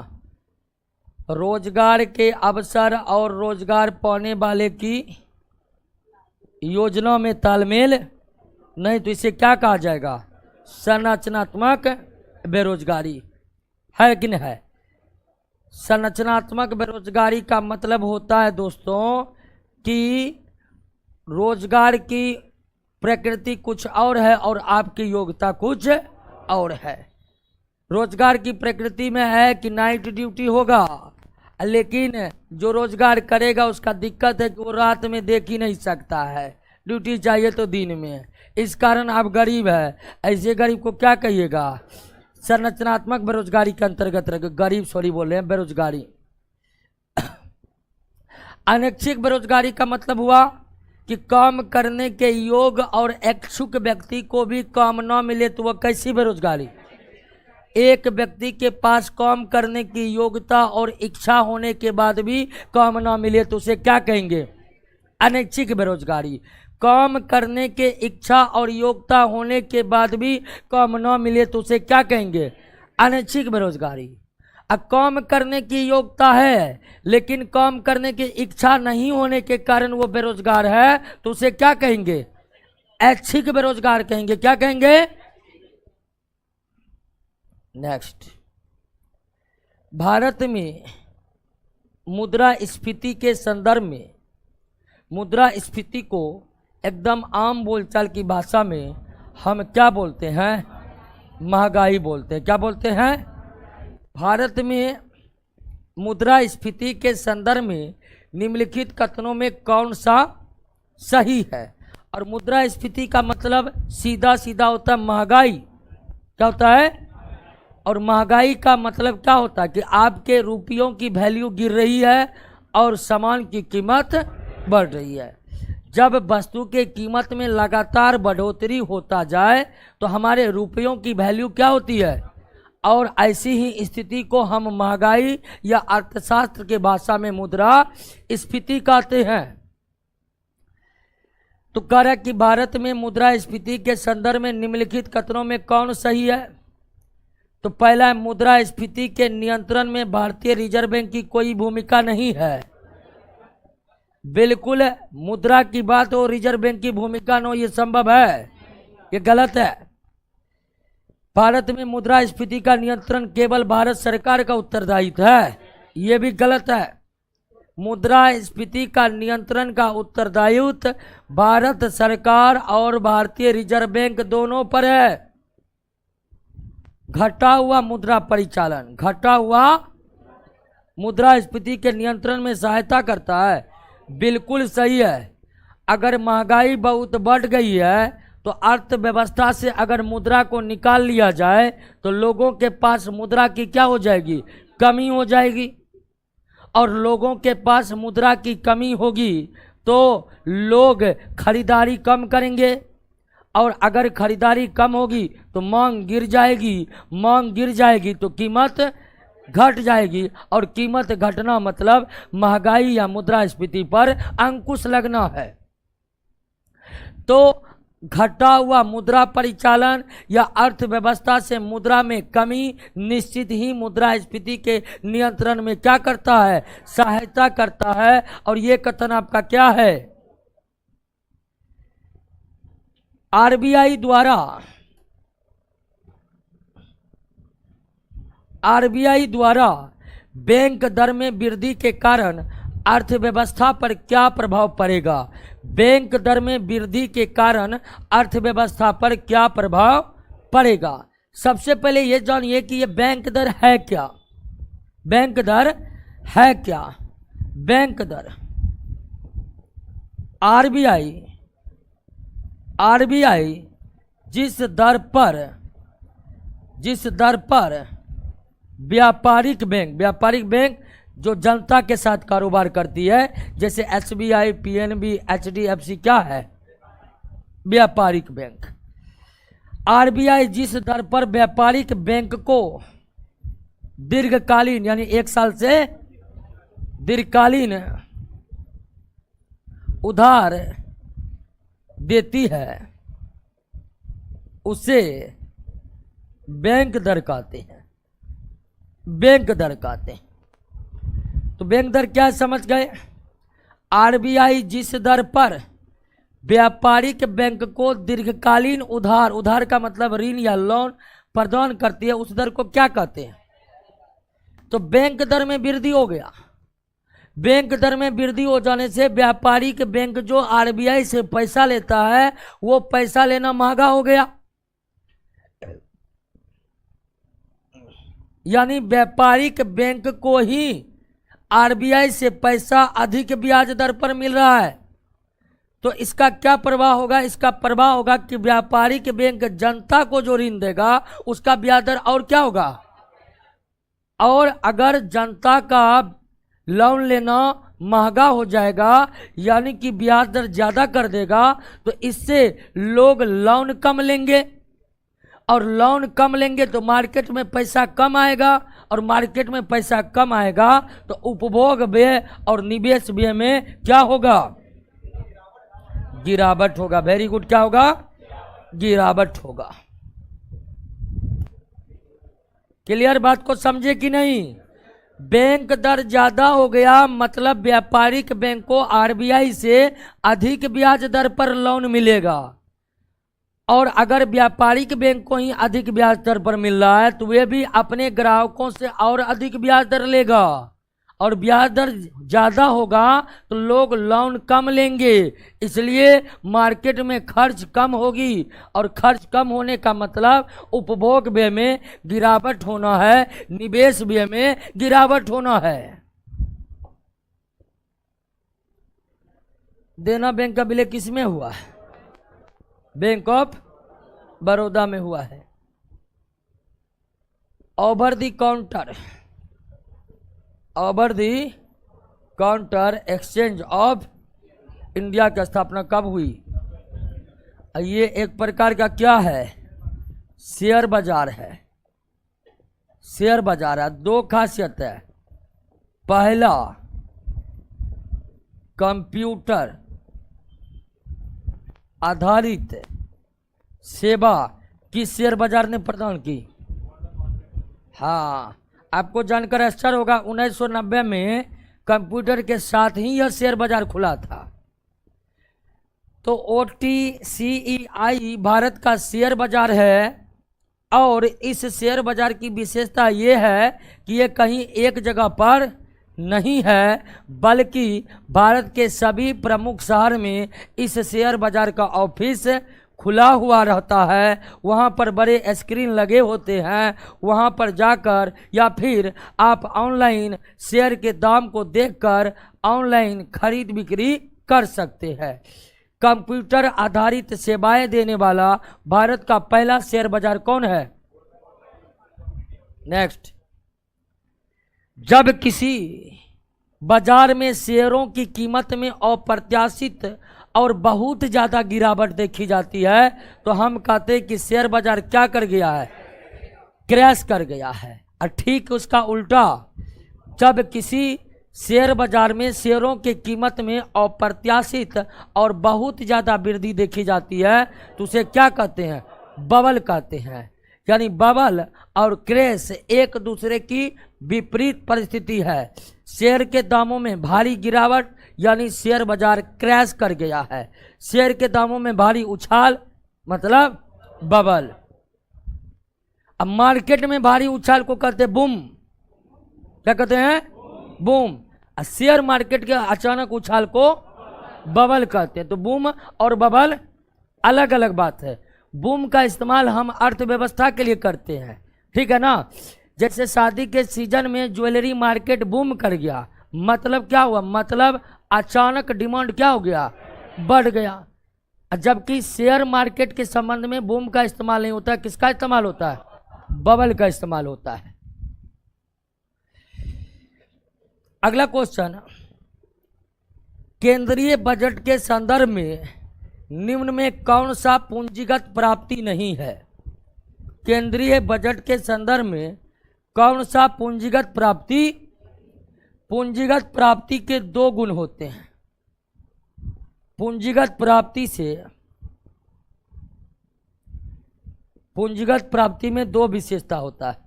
रोजगार के अवसर और रोजगार पाने वाले की योजना में तालमेल नहीं, तो इसे क्या कहा जाएगा? संरचनात्मक बेरोजगारी। है कि नहीं है? संरचनात्मक बेरोजगारी का मतलब होता है दोस्तों कि रोजगार की प्रकृति कुछ और है और आपकी योग्यता कुछ और है। रोजगार की प्रकृति में है कि नाइट ड्यूटी होगा, लेकिन जो रोजगार करेगा उसका दिक्कत है कि वो रात में देख ही नहीं सकता है, ड्यूटी चाहिए तो दिन में। इस कारण आप गरीब है। ऐसे गरीब को क्या कहिएगा? संरचनात्मक बेरोजगारी के अंतर्गत गरीब, सॉरी बोल रहे हैं, बेरोजगारी। अनैच्छिक बेरोजगारी का मतलब हुआ कि काम करने के योग्य और इच्छुक व्यक्ति को भी काम न मिले तो वह कैसी बेरोजगारी? एक व्यक्ति के पास काम करने की योग्यता और इच्छा होने के बाद भी काम न मिले तो उसे क्या कहेंगे? अनैच्छिक बेरोजगारी। काम करने के इच्छा और योग्यता होने के बाद भी काम न मिले तो उसे क्या कहेंगे? अनैच्छिक बेरोजगारी। अब काम करने की योग्यता है लेकिन काम करने की इच्छा नहीं होने के कारण वो बेरोजगार है, तो उसे क्या कहेंगे? ऐच्छिक बेरोजगार कहेंगे। क्या कहेंगे? नेक्स्ट, भारत में मुद्रास्फीति के संदर्भ में मुद्रास्फीति को एकदम आम बोलचाल की भाषा में हम क्या बोलते हैं? महंगाई बोलते हैं। क्या बोलते हैं? भारत में मुद्रास्फीति के संदर्भ में निम्नलिखित कथनों में कौन सा सही है? और मुद्रास्फीति का मतलब सीधा सीधा होता है महंगाई। क्या होता है? और महंगाई का मतलब क्या होता है? कि आपके रुपयों की वैल्यू गिर रही है और सामान की कीमत बढ़ रही है। जब वस्तु के कीमत में लगातार बढ़ोतरी होता जाए तो हमारे रुपयों की वैल्यू क्या होती है? और ऐसी ही स्थिति को हम महंगाई या अर्थशास्त्र के भाषा में मुद्रास्फीति कहते हैं। तो कह रहा है कि भारत में मुद्रास्फीति के संदर्भ में निम्नलिखित कथनों में कौन सही है? तो पहला है, मुद्रास्फीति के नियंत्रण में भारतीय रिजर्व बैंक की कोई भूमिका नहीं है। बिल्कुल मुद्रा की बात हो, रिजर्व बैंक की भूमिका न हो, ये संभव है? ये गलत है। भारत में मुद्रास्फीति का नियंत्रण केवल भारत सरकार का उत्तरदायित्व है, ये भी गलत है। मुद्रास्फीति का नियंत्रण का उत्तरदायित्व भारत सरकार और भारतीय रिजर्व बैंक दोनों पर है। घटा हुआ मुद्रा परिचालन, घटा हुआ मुद्रास्फीति के नियंत्रण में सहायता करता है। बिल्कुल सही है। अगर महंगाई बहुत बढ़ गई है तो अर्थव्यवस्था से अगर मुद्रा को निकाल लिया जाए तो लोगों के पास मुद्रा की क्या हो जाएगी? कमी हो जाएगी। और लोगों के पास मुद्रा की कमी होगी तो लोग खरीदारी कम करेंगे, और अगर खरीदारी कम होगी तो मांग गिर जाएगी। मांग गिर जाएगी तो कीमत घट जाएगी, और कीमत घटना मतलब महंगाई या मुद्रास्फीति पर अंकुश लगना है। तो घटा हुआ मुद्रा परिचालन या अर्थव्यवस्था से मुद्रा में कमी निश्चित ही मुद्रास्फीति के नियंत्रण में क्या करता है? सहायता करता है। और ये कथन आपका क्या है? आरबीआई द्वारा बैंक दर में वृद्धि के कारण अर्थव्यवस्था पर क्या प्रभाव पड़ेगा? बैंक दर में वृद्धि के कारण अर्थव्यवस्था पर क्या प्रभाव पड़ेगा? सबसे पहले ये जानिए कि ये बैंक दर है क्या। बैंक दर है क्या? बैंक दर आरबीआई जिस दर पर व्यापारिक बैंक जो जनता के साथ कारोबार करती है, जैसे एसबीआई, पीएनबी, एचडीएफसी, क्या है? व्यापारिक बैंक। आरबीआई जिस दर पर व्यापारिक बैंक को दीर्घकालीन यानी 1 साल से दीर्घकालीन उधार देती है, उसे बैंक दर कहते हैं। बैंक दर कहते हैं। तो बैंक दर क्या समझ गए? आरबीआई जिस दर पर व्यापारिक बैंक को दीर्घकालीन उधार का मतलब ऋण या लोन प्रदान करती है, उस दर को क्या कहते हैं? तो बैंक दर में वृद्धि हो गया। बैंक दर में वृद्धि हो जाने से व्यापारिक बैंक जो आरबीआई से पैसा लेता है, वो पैसा लेना महंगा हो गया। यानी व्यापारिक बैंक को ही आरबीआई से पैसा अधिक ब्याज दर पर मिल रहा है। तो इसका क्या प्रभाव होगा? इसका प्रभाव होगा कि व्यापारिक बैंक जनता को जो ऋण देगा उसका ब्याज दर और क्या होगा? और अगर जनता का लोन लेना महंगा हो जाएगा, यानी कि ब्याज दर ज्यादा कर देगा, तो इससे लोग लोन कम लेंगे, और लोन कम लेंगे तो मार्केट में पैसा कम आएगा, और मार्केट में पैसा कम आएगा तो उपभोग व्यय और निवेश व्यय में क्या होगा? गिरावट होगा। Very good. क्या होगा? गिरावट होगा। क्लियर बात को समझे कि नहीं? बैंक दर ज्यादा हो गया मतलब व्यापारिक बैंक को आरबीआई से अधिक ब्याज दर पर लोन मिलेगा, और अगर व्यापारिक बैंक को ही अधिक ब्याज दर पर मिल रहा है तो वे भी अपने ग्राहकों से और अधिक ब्याज दर लेगा, और ब्याज दर ज्यादा होगा तो लोग लोन कम लेंगे, इसलिए मार्केट में खर्च कम होगी, और खर्च कम होने का मतलब उपभोग व्यय में गिरावट होना है, निवेश व्यय में गिरावट होना है। देना बैंक का विलय किस में हुआ है? बैंक ऑफ बड़ौदा में हुआ है। Over the counter exchange of India की स्थापना कब हुई? ये एक प्रकार का क्या है? शेयर बाजार है। शेयर बाजार है। 2 खासियत है। पहला, कंप्यूटर आधारित सेवा किस शेयर बाजार ने प्रदान की? हाँ, आपको जानकर आश्चर्य होगा 1990 में कंप्यूटर के साथ ही यह शेयर बाजार खुला था। तो OTCEI भारत का शेयर बाजार है, और इस शेयर बाजार की विशेषता ये है कि ये कहीं एक जगह पर नहीं है, बल्कि भारत के सभी प्रमुख शहर में इस शेयर बाजार का ऑफिस खुला हुआ रहता है। वहाँ पर बड़े स्क्रीन लगे होते हैं, वहाँ पर जाकर या फिर आप ऑनलाइन शेयर के दाम को देखकर ऑनलाइन खरीद बिक्री कर सकते हैं। कंप्यूटर आधारित सेवाएं देने वाला भारत का पहला शेयर बाजार कौन है? नेक्स्ट, जब किसी बाजार में शेयरों की कीमत में अप्रत्याशित और बहुत ज़्यादा गिरावट देखी जाती है तो हम कहते हैं कि शेयर बाजार क्या कर गया है? क्रैश कर गया है। और ठीक उसका उल्टा, जब किसी शेयर बाजार में शेयरों की कीमत में अप्रत्याशित और बहुत ज़्यादा वृद्धि देखी जाती है तो उसे क्या कहते हैं? बबल कहते हैं। यानी बबल और क्रैश एक दूसरे की विपरीत परिस्थिति है। शेयर के दामों में भारी गिरावट यानी शेयर बाजार क्रैश कर गया है। शेयर के दामों में भारी उछाल मतलब बबल। अब मार्केट में भारी उछाल को कहते हैं बूम। क्या कहते हैं? बूम। शेयर मार्केट के अचानक उछाल को बबल कहते हैं। तो बूम और बबल अलग अलग बात है। बूम का इस्तेमाल हम अर्थव्यवस्था के लिए करते हैं, ठीक है ना। जैसे शादी के सीजन में ज्वेलरी मार्केट बूम कर गया, मतलब क्या हुआ, मतलब अचानक डिमांड क्या हो गया, बढ़ गया। जबकि शेयर मार्केट के संबंध में बूम का इस्तेमाल नहीं होता है, किसका इस्तेमाल होता है, बबल का इस्तेमाल होता है। अगला क्वेश्चन, केंद्रीय बजट के संदर्भ में निम्न में कौन सा पूंजीगत प्राप्ति नहीं है। केंद्रीय बजट के संदर्भ में कौन सा पूंजीगत प्राप्ति के दो गुण होते हैं। पूंजीगत प्राप्ति में दो विशेषता होता है।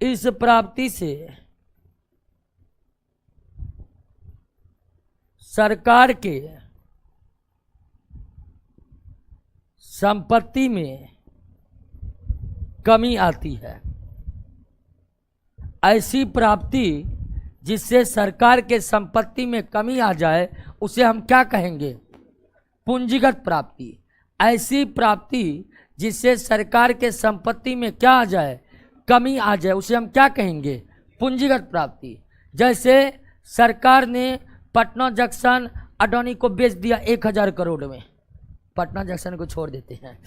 इस प्राप्ति से सरकार के संपत्ति में कमी आती है। ऐसी प्राप्ति जिससे सरकार के संपत्ति में कमी आ जाए उसे हम क्या कहेंगे, पूंजीगत प्राप्ति। ऐसी प्राप्ति जिससे सरकार के संपत्ति में क्या आ जाए, कमी आ जाए, उसे हम क्या कहेंगे, पूंजीगत प्राप्ति। जैसे सरकार ने पटना जंक्शन अडानी को बेच दिया 1000 करोड़ में, पटना जंक्शन को छोड़ देते हैं,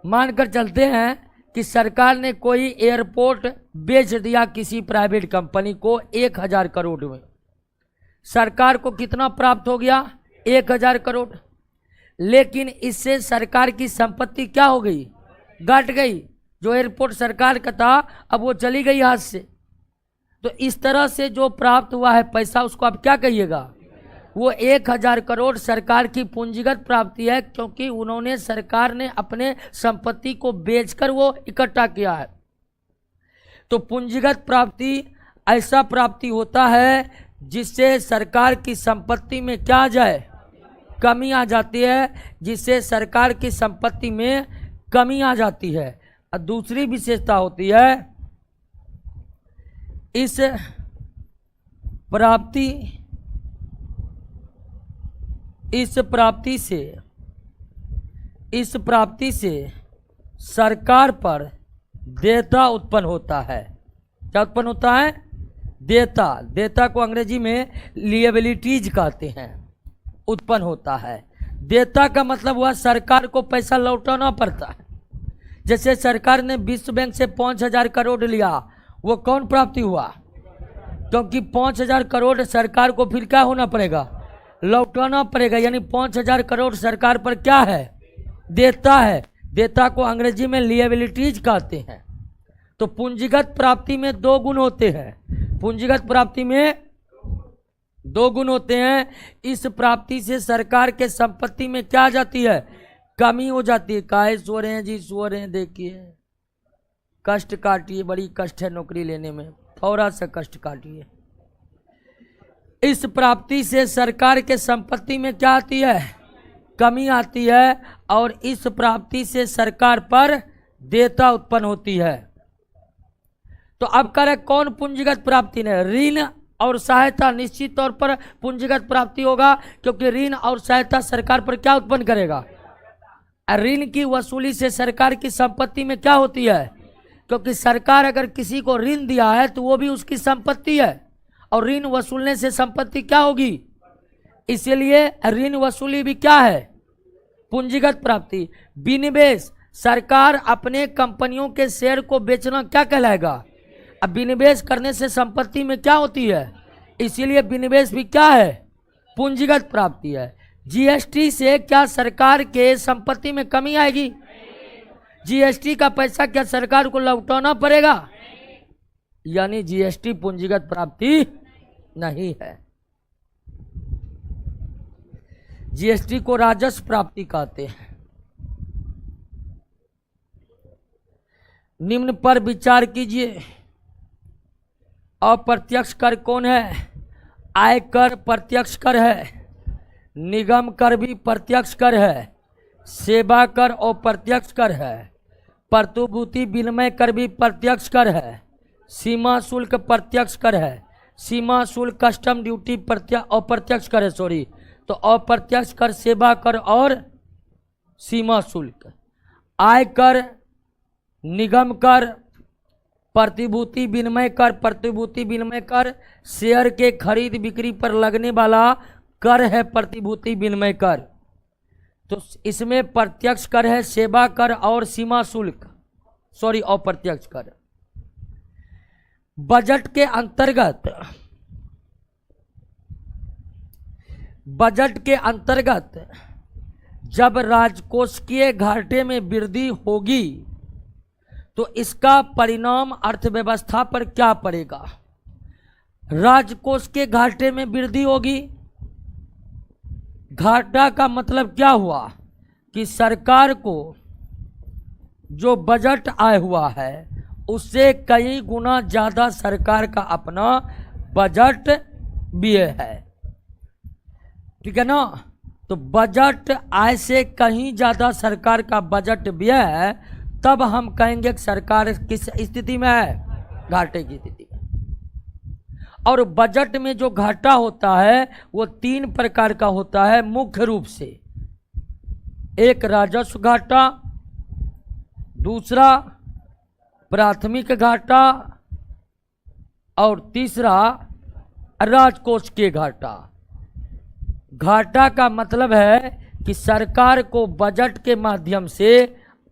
मानकर चलते हैं कि सरकार ने कोई एयरपोर्ट बेच दिया किसी प्राइवेट कंपनी को 1000 करोड़ में। सरकार को कितना प्राप्त हो गया, 1000 करोड़। लेकिन इससे सरकार की संपत्ति क्या हो गई, घट गई। जो एयरपोर्ट सरकार का था अब वो चली गई हाथ से। तो इस तरह से जो प्राप्त हुआ है पैसा, उसको आप क्या कहिएगा, वो 1000 करोड़ सरकार की पूंजीगत प्राप्ति है, क्योंकि उन्होंने, सरकार ने अपने संपत्ति को बेचकर वो इकट्ठा किया है। तो पूंजीगत प्राप्ति ऐसा प्राप्ति होता है जिससे सरकार की संपत्ति में क्या आ जाए, कमी आ जाती है, जिससे सरकार की संपत्ति में कमी आ जाती है। और दूसरी विशेषता होती है, इस प्राप्ति से सरकार पर देयता उत्पन्न होता है। क्या उत्पन्न होता है, देयता को अंग्रेजी में लिएबिलिटीज कहते हैं, उत्पन्न होता है। देयता का मतलब हुआ सरकार को पैसा लौटाना पड़ता है। जैसे सरकार ने विश्व बैंक से 5000 करोड़ लिया, वो कौन प्राप्ति हुआ, क्योंकि 5000 करोड़ सरकार को फिर क्या होना पड़ेगा, लौटाना पड़ेगा। यानी 5000 करोड़ सरकार पर क्या है, देयता है। देयता को अंग्रेजी में लिएबिलिटीज कहते हैं। तो पूंजीगत प्राप्ति में दो गुण होते हैं, पूंजीगत प्राप्ति में दो गुण होते हैं। इस प्राप्ति से सरकार के संपत्ति में क्या आ जाती है, कमी हो जाती है। काहे सो रहे हैं जी, सो रहे हैं, देखिए कष्ट काटिए, बड़ी कष्ट है नौकरी लेने में, थोड़ा सा कष्ट काटिए। इस प्राप्ति से सरकार के संपत्ति में क्या आती है, कमी आती है, और इस प्राप्ति से सरकार पर देयता उत्पन्न होती है। तो अब करें कौन पूंजीगत प्राप्ति ने, ऋण और सहायता। निश्चित तौर पर पूंजीगत प्राप्ति होगा, क्योंकि ऋण और सहायता सरकार पर क्या उत्पन्न करेगा, ऋण की वसूली से सरकार की संपत्ति में क्या होती है, क्योंकि सरकार अगर किसी को ऋण दिया है तो वो भी उसकी संपत्ति है, और ऋण वसूलने से संपत्ति क्या होगी, इसलिए ऋण वसूली भी क्या है, पूंजीगत प्राप्ति। विनिवेश, सरकार अपने कंपनियों के शेयर को बेचना क्या कहलाएगा, अब विनिवेश करने से संपत्ति में क्या होती है, इसीलिए विनिवेश भी क्या है, पूंजीगत प्राप्ति है। जीएसटी से क्या सरकार के संपत्ति में कमी आएगी, जीएसटी का पैसा क्या सरकार को लौटाना पड़ेगा, यानी जीएसटी पूंजीगत प्राप्ति नहीं है। जीएसटी को राजस्व प्राप्ति कहते हैं। निम्न पर विचार कीजिए, अप्रत्यक्ष कर कौन है, आयकर प्रत्यक्ष कर है, निगम कर भी प्रत्यक्ष कर है, सेवा कर अप्रत्यक्ष कर है, प्रतिभूति विनिमय कर भी प्रत्यक्ष कर है, सीमा शुल्क प्रत्यक्ष कर है, सीमा शुल्क कस्टम ड्यूटी अप्रत्यक्ष कर है, सॉरी। तो अप्रत्यक्ष कर सेवा कर और सीमा शुल्क, आयकर, निगम कर, प्रतिभूति विनिमय कर, प्रतिभूति विनिमय कर, शेयर के खरीद बिक्री पर लगने वाला कर है प्रतिभूति विनिमय कर। तो इसमें प्रत्यक्ष कर है सेवा कर और सीमा शुल्क, सॉरी अप्रत्यक्ष कर। बजट के अंतर्गत जब राजकोषीय घाटे में वृद्धि होगी तो इसका परिणाम अर्थव्यवस्था पर क्या पड़ेगा? राजकोष के घाटे में वृद्धि होगी। घाटा का मतलब क्या हुआ कि सरकार को जो बजट आय हुआ है उससे कई गुना ज्यादा सरकार का अपना बजट व्यय है, ठीक है ना। तो बजट आय से कहीं ज्यादा सरकार का बजट व्यय है, तब हम कहेंगे कि सरकार किस स्थिति में है? घाटे की स्थिति में। और बजट में जो घाटा होता है वो 3 प्रकार का होता है मुख्य रूप से। एक राजस्व घाटा, दूसरा प्राथमिक घाटा और तीसरा राजकोषीय घाटा। घाटा का मतलब है कि सरकार को बजट के माध्यम से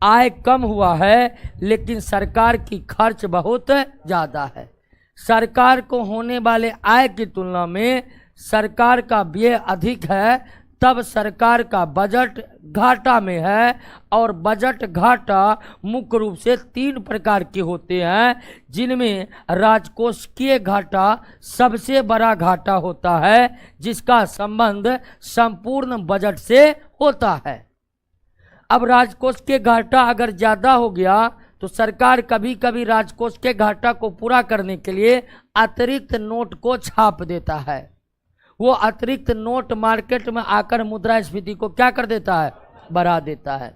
आय कम हुआ है लेकिन सरकार की खर्च बहुत ज़्यादा है। सरकार को होने वाले आय की तुलना में सरकार का व्यय अधिक है, तब सरकार का बजट घाटा में है। और बजट घाटा मुख्य रूप से 3 प्रकार के होते हैं, जिनमें राजकोषीय घाटा सबसे बड़ा घाटा होता है जिसका संबंध संपूर्ण बजट से होता है। अब राजकोष के घाटा अगर ज़्यादा हो गया तो सरकार कभी कभी राजकोष के घाटा को पूरा करने के लिए अतिरिक्त नोट को छाप देता है। वो अतिरिक्त नोट मार्केट में आकर मुद्रास्फीति को क्या कर देता है? बढ़ा देता है।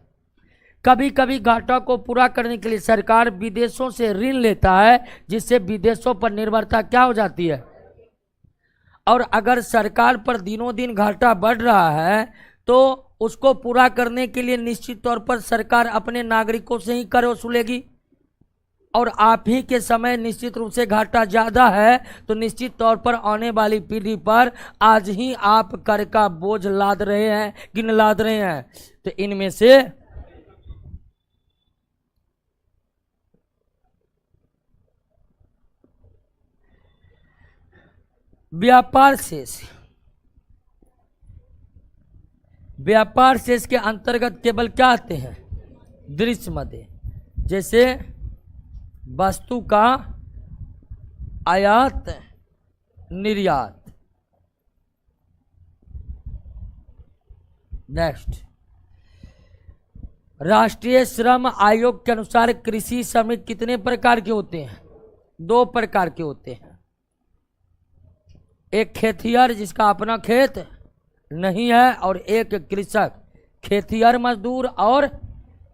कभी कभी घाटा को पूरा करने के लिए सरकार विदेशों से ऋण लेता है, जिससे विदेशों पर निर्भरता क्या हो जाती है। और अगर सरकार पर दिनों दिन घाटा बढ़ रहा है तो उसको पूरा करने के लिए निश्चित तौर पर सरकार अपने नागरिकों से ही कर वसूलेगी। और आप ही के समय निश्चित रूप से घाटा ज़्यादा है तो निश्चित तौर पर आने वाली पीढ़ी पर आज ही आप कर का बोझ लाद रहे हैं कि नहीं लाद रहे हैं। तो इनमें से व्यापार शेष के अंतर्गत केवल क्या आते हैं? दृश्य मदे, जैसे वस्तु का आयात निर्यात। नेक्स्ट, राष्ट्रीय श्रम आयोग के अनुसार कृषि श्रमिक कितने प्रकार के होते हैं? 2 प्रकार के होते हैं। एक खेतिहर जिसका अपना खेत नहीं है, और एक कृषक। खेतिहर मजदूर और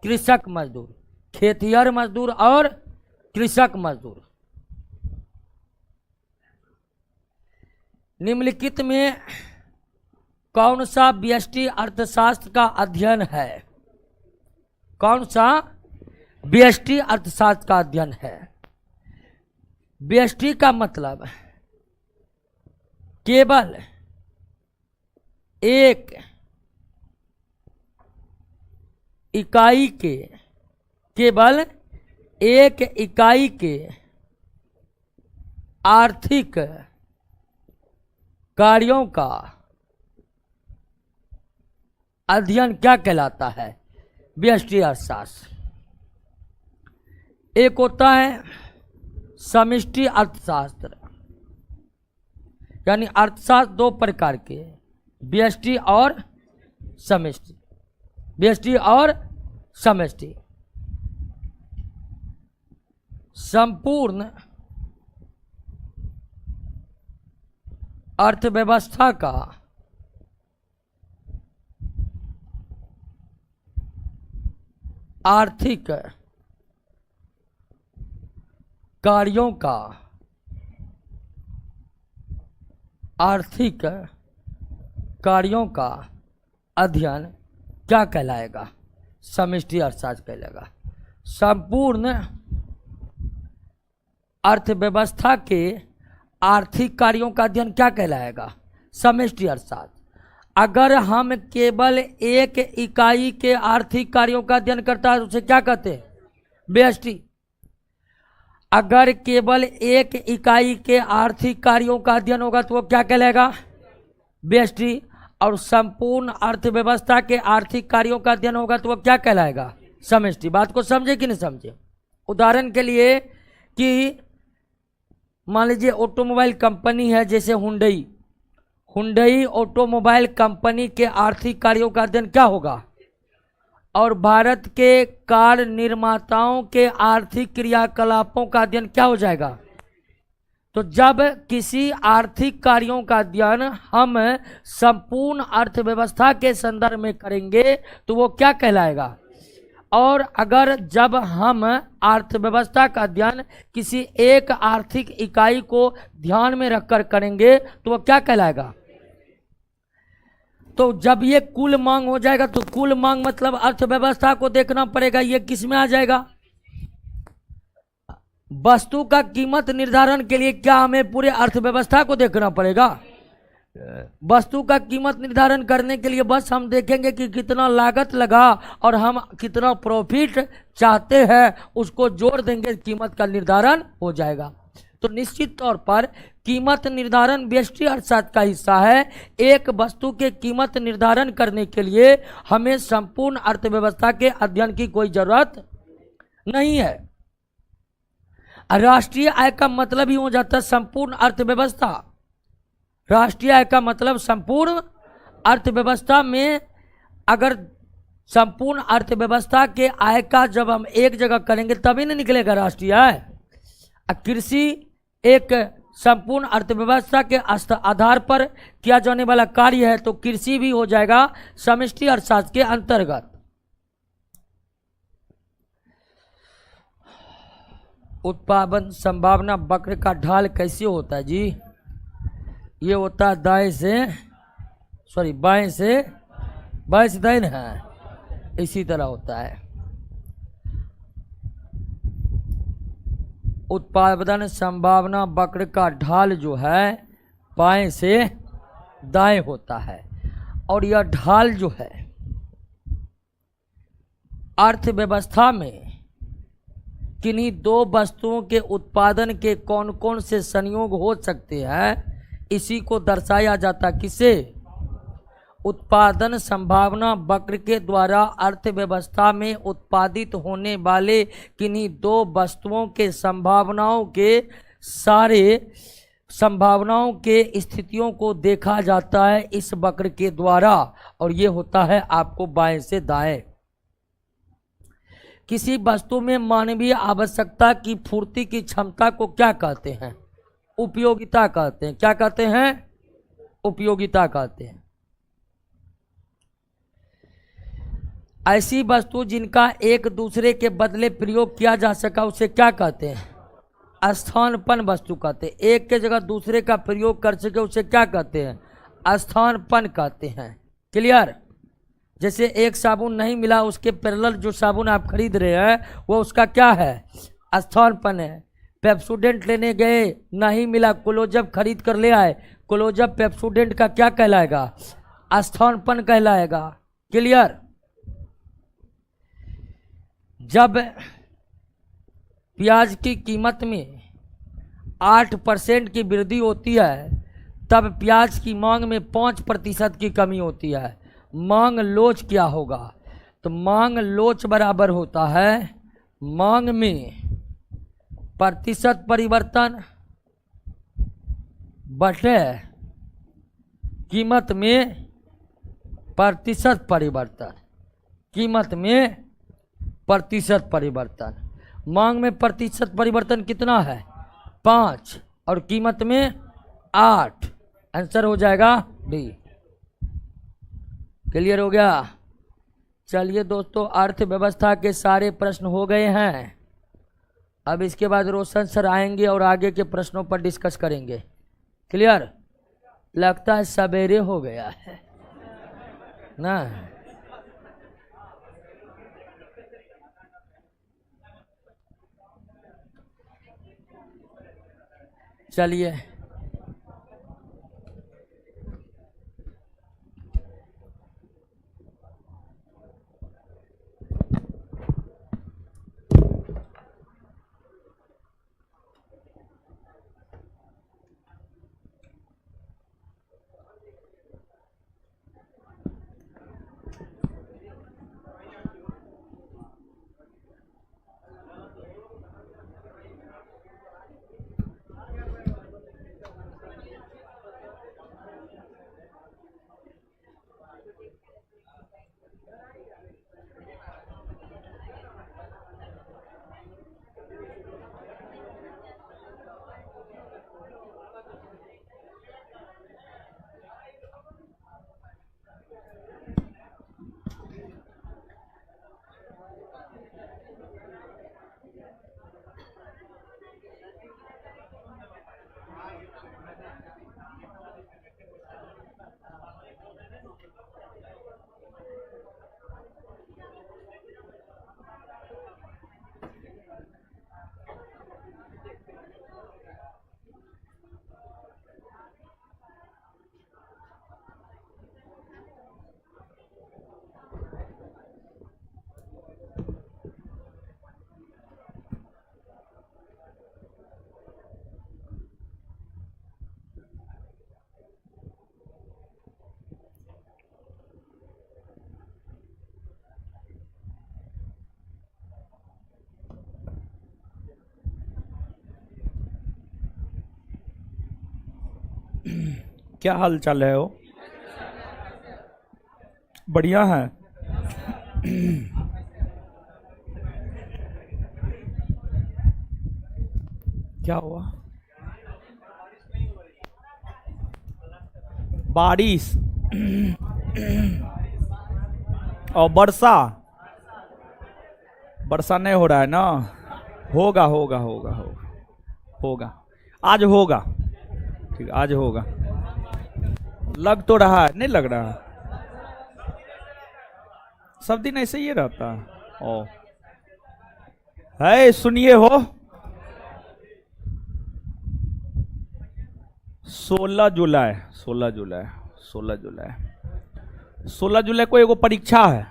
कृषक मजदूर। खेतिहर मजदूर और कृषक मजदूर। निम्नलिखित में कौन सा व्यष्टि अर्थशास्त्र का अध्ययन है? कौन सा व्यष्टि अर्थशास्त्र का अध्ययन है? व्यष्टि का मतलब केवल एक इकाई के, केवल एक इकाई के आर्थिक कार्यों का अध्ययन क्या कहलाता है? व्यष्टि अर्थशास्त्र। एक होता है समष्टि अर्थशास्त्र, यानी अर्थशास्त्र 2 प्रकार के, व्यष्टि और समष्टि। व्यष्टि और समष्टि। संपूर्ण अर्थव्यवस्था का आर्थिक कार्यों का अध्ययन क्या कहलाएगा? समष्टि अर्थशास्त्र कहलाएगा। संपूर्ण अर्थव्यवस्था के आर्थिक कार्यों का अध्ययन क्या कहलाएगा? समष्टि अर्थशास्त्र। अगर हम केवल एक इकाई के आर्थिक कार्यों का अध्ययन करता है तो उसे क्या कहते हैं? व्यष्टि। अगर केवल एक इकाई के आर्थिक कार्यों का अध्ययन होगा तो वो क्या कहलाएगा? व्यष्टि। और संपूर्ण अर्थव्यवस्था के आर्थिक कार्यों का अध्ययन होगा तो वो क्या कहलाएगा? समष्टि। बात को समझे कि नहीं समझे? उदाहरण के लिए कि मान लीजिए ऑटोमोबाइल कंपनी है, जैसे हुंडई ऑटोमोबाइल कंपनी के आर्थिक कार्यों का अध्ययन क्या होगा? और भारत के कार निर्माताओं के आर्थिक क्रियाकलापों का अध्ययन क्या हो जाएगा? तो जब किसी आर्थिक कार्यों का अध्ययन हम संपूर्ण अर्थव्यवस्था के संदर्भ में करेंगे तो वो क्या कहलाएगा? और अगर जब हम अर्थव्यवस्था का अध्ययन किसी एक आर्थिक इकाई को ध्यान में रखकर करेंगे तो वो क्या कहलाएगा? तो जब ये कुल मांग हो जाएगा तो कुल मांग मतलब अर्थव्यवस्था को देखना पड़ेगा। ये किस में आ जाएगा? वस्तु का कीमत निर्धारण के लिए क्या हमें पूरे अर्थव्यवस्था को देखना पड़ेगा? वस्तु का कीमत निर्धारण करने के लिए बस हम देखेंगे कि कितना लागत लगा और हम कितना प्रॉफिट चाहते हैं, उसको जोड़ देंगे, कीमत का निर्धारण हो जाएगा। तो निश्चित तौर पर कीमत निर्धारण व्यष्टि अर्थशास्त्र का हिस्सा है। एक वस्तु के कीमत निर्धारण करने के लिए हमें संपूर्ण अर्थव्यवस्था के अध्ययन की कोई जरूरत नहीं है। राष्ट्रीय आय का मतलब ही हो जाता है संपूर्ण अर्थव्यवस्था। राष्ट्रीय आय का मतलब संपूर्ण अर्थव्यवस्था में, अगर संपूर्ण अर्थव्यवस्था के आय का जब हम एक जगह करेंगे तभी नहीं निकलेगा राष्ट्रीय आय। कृषि एक संपूर्ण अर्थव्यवस्था के आधार पर किया जाने वाला कार्य है, तो कृषि भी हो जाएगा समष्टि अर्थशास्त्र के अंतर्गत। उत्पादन संभावना वक्र का ढाल कैसे होता है जी? ये होता है बाएं से दाएं है, इसी तरह होता है। उत्पादन संभावना वक्र का ढाल जो है बाएं से दाएं होता है। और यह ढाल जो है अर्थव्यवस्था में किन्हीं दो वस्तुओं के उत्पादन के कौन कौन से संयोग हो सकते हैं, इसी को दर्शाया जाता किसे? उत्पादन संभावना वक्र के द्वारा अर्थव्यवस्था में उत्पादित होने वाले किन्हीं दो वस्तुओं के संभावनाओं के स्थितियों को देखा जाता है इस वक्र के द्वारा। और ये होता है आपको बाएं से दाएं। किसी वस्तु में मानवीय आवश्यकता की पूर्ति की क्षमता को क्या कहते हैं? उपयोगिता कहते हैं। क्या कहते हैं? उपयोगिता कहते हैं। ऐसी वस्तु जिनका एक दूसरे के बदले प्रयोग किया जा सका उसे क्या कहते हैं? स्थानपन्न वस्तु कहते हैं। एक के जगह दूसरे का प्रयोग कर सके उसे क्या कहते हैं? स्थानपन्न कहते हैं। क्लियर? जैसे एक साबुन नहीं मिला, उसके पैरेलल जो साबुन आप खरीद रहे हैं वो उसका क्या है? स्थानपन्न है। पेप्सोडेंट लेने गए, नहीं मिला, क्लोजअप खरीद कर ले आए, क्लोजअप पेप्सोडेंट का क्या कहलाएगा? स्थानपन्न कहलाएगा। क्लियर? जब प्याज की कीमत में 8% की वृद्धि होती है तब प्याज की मांग में 5% की कमी होती है। मांग लोच क्या होगा? तो मांग लोच बराबर होता है मांग में प्रतिशत परिवर्तन बटे कीमत में प्रतिशत परिवर्तन। कीमत में प्रतिशत परिवर्तन। मांग में प्रतिशत परिवर्तन कितना है? 5 और कीमत में 8। आंसर हो जाएगा डी। क्लियर हो गया? चलिए दोस्तों, अर्थव्यवस्था के सारे प्रश्न हो गए हैं। अब इसके बाद रोशन सर आएंगे और आगे के प्रश्नों पर डिस्कस करेंगे। क्लियर? लगता है सवेरे हो गया है ना। चलिए क्या हाल चाल है? हो बढ़िया है। क्या हुआ? बारिश और वर्षा। वर्षा नहीं हो रहा है ना? होगा होगा होगा होगा होगा। आज होगा। ठीक, आज होगा। लग तो रहा है, नहीं लग रहा? सब दिन ऐसे ही रहता है। ओ है, सुनिए हो, 16 जुलाई 16 जुलाई 16 जुलाई 16 जुलाई को एगो परीक्षा है।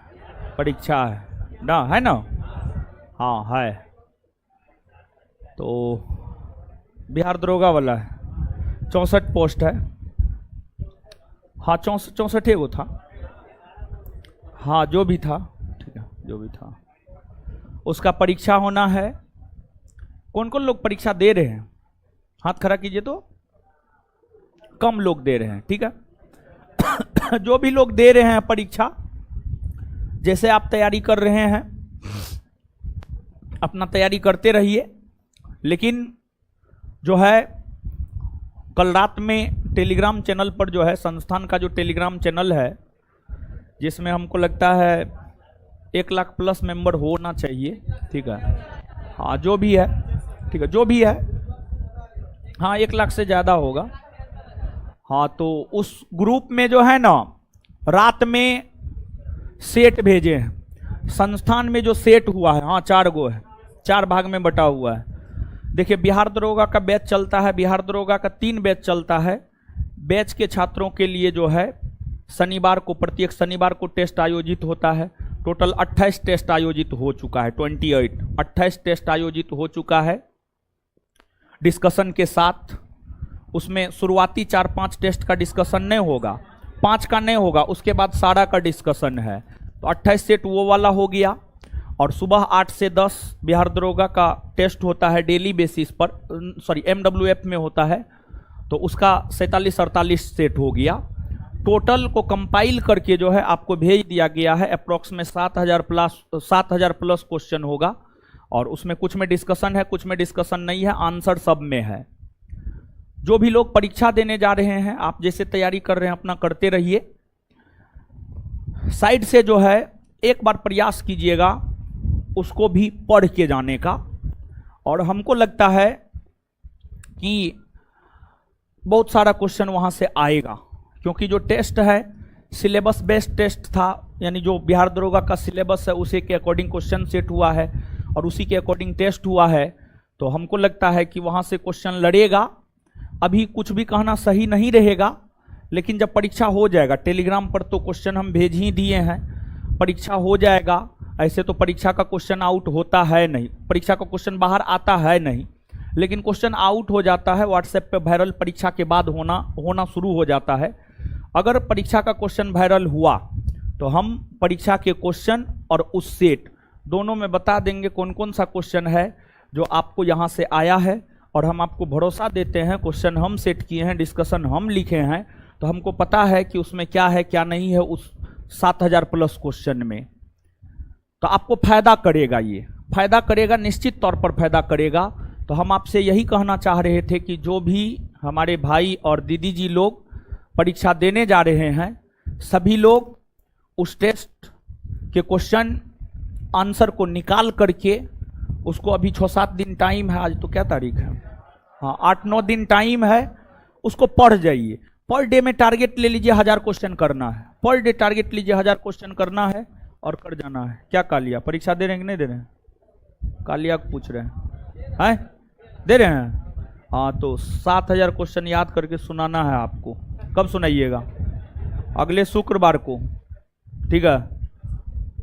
परीक्षा है ना? है ना? हाँ है। तो बिहार दरोगा वाला है। 64 पोस्ट है। हाँ 64 एगो था। हाँ जो भी था, ठीक है, जो भी था उसका परीक्षा होना है। कौन कौन लोग परीक्षा दे रहे हैं? हाथ खड़ा कीजिए। तो कम लोग दे रहे हैं, ठीक है। जो भी लोग दे रहे हैं परीक्षा, जैसे आप तैयारी कर रहे हैं अपना तैयारी करते रहिए। लेकिन जो है कल रात में टेलीग्राम चैनल पर जो है, संस्थान का जो टेलीग्राम चैनल है, जिसमें हमको लगता है 1 लाख प्लस मेंबर होना चाहिए, ठीक है। हाँ जो भी है, ठीक है, जो भी है, हाँ 1 लाख से ज़्यादा होगा। हाँ तो उस ग्रुप में जो है ना, रात में सेट भेजे हैं। संस्थान में जो सेट हुआ है, हाँ 4 गो है, 4 भाग में बटा हुआ है। देखिए बिहार दरोगा का बैच चलता है, बिहार दरोगा का 3 बैच चलता है। बैच के छात्रों के लिए जो है शनिवार को, प्रत्येक शनिवार को टेस्ट आयोजित होता है। टोटल 28 टेस्ट आयोजित हो चुका है। 28 टेस्ट आयोजित हो चुका है डिस्कशन के साथ। उसमें शुरुआती 4-5 टेस्ट का डिस्कशन नहीं होगा, 5 का नहीं होगा, उसके बाद सारा का डिस्कशन है। तो 28 सेट वो वाला हो गया। और सुबह 8 से 10 बिहार दरोगा का टेस्ट होता है डेली बेसिस पर, सॉरी MWF में होता है। तो उसका 47-48 सेट हो गया। टोटल को कंपाइल करके जो है आपको भेज दिया गया है। अप्रॉक्स में 7,000 प्लस क्वेश्चन होगा। और उसमें कुछ में डिस्कशन है, कुछ में डिस्कशन नहीं है, आंसर सब में है। जो भी लोग परीक्षा देने जा रहे हैं, आप जैसे तैयारी कर रहे हैं अपना करते रहिए। साइड से जो है एक बार प्रयास कीजिएगा उसको भी पढ़ के जाने का। और हमको लगता है कि बहुत सारा क्वेश्चन वहां से आएगा, क्योंकि जो टेस्ट है सिलेबस बेस्ड टेस्ट था, यानी जो बिहार दरोगा का सिलेबस है उसी के अकॉर्डिंग क्वेश्चन सेट हुआ है और उसी के अकॉर्डिंग टेस्ट हुआ है। तो हमको लगता है कि वहां से क्वेश्चन लड़ेगा। अभी कुछ भी कहना सही नहीं रहेगा, लेकिन जब परीक्षा हो जाएगा, टेलीग्राम पर तो क्वेश्चन हम भेज ही दिए हैं, परीक्षा हो जाएगा। ऐसे तो परीक्षा का क्वेश्चन आउट होता है नहीं, परीक्षा का क्वेश्चन बाहर आता है नहीं, लेकिन क्वेश्चन आउट हो जाता है व्हाट्सएप पे वायरल, परीक्षा के बाद होना शुरू हो जाता है। अगर परीक्षा का क्वेश्चन वायरल हुआ तो हम परीक्षा के क्वेश्चन और उस सेट दोनों में बता देंगे कौन कौन सा क्वेश्चन है जो आपको यहाँ से आया है, और हम आपको भरोसा देते हैं, क्वेश्चन हम सेट किए हैं, डिस्कशन हम लिखे हैं, तो हमको पता है कि उसमें क्या है क्या नहीं है उस 7000 प्लस क्वेश्चन में। तो आपको फायदा करेगा, ये फायदा करेगा, निश्चित तौर पर फायदा करेगा। तो हम आपसे यही कहना चाह रहे थे कि जो भी हमारे भाई और दीदी जी लोग परीक्षा देने जा रहे हैं, सभी लोग उस टेस्ट के क्वेश्चन आंसर को निकाल करके उसको, अभी 6-7 दिन टाइम है, आज तो क्या तारीख है, हाँ 8-9 दिन टाइम है, उसको पढ़ जाइए। पर डे में टारगेट ले लीजिए 1000 क्वेश्चन करना है, पर डे टारगेट लीजिए 1000 क्वेश्चन करना है और कर जाना है। क्या कालिया परीक्षा दे रहे हैं कि नहीं दे रहे हैं? कालिया पूछ रहे हैं, दे रहे हैं? हाँ, तो 7000 क्वेश्चन याद करके सुनाना है आपको। कब सुनाइएगा? अगले शुक्रवार को, ठीक है,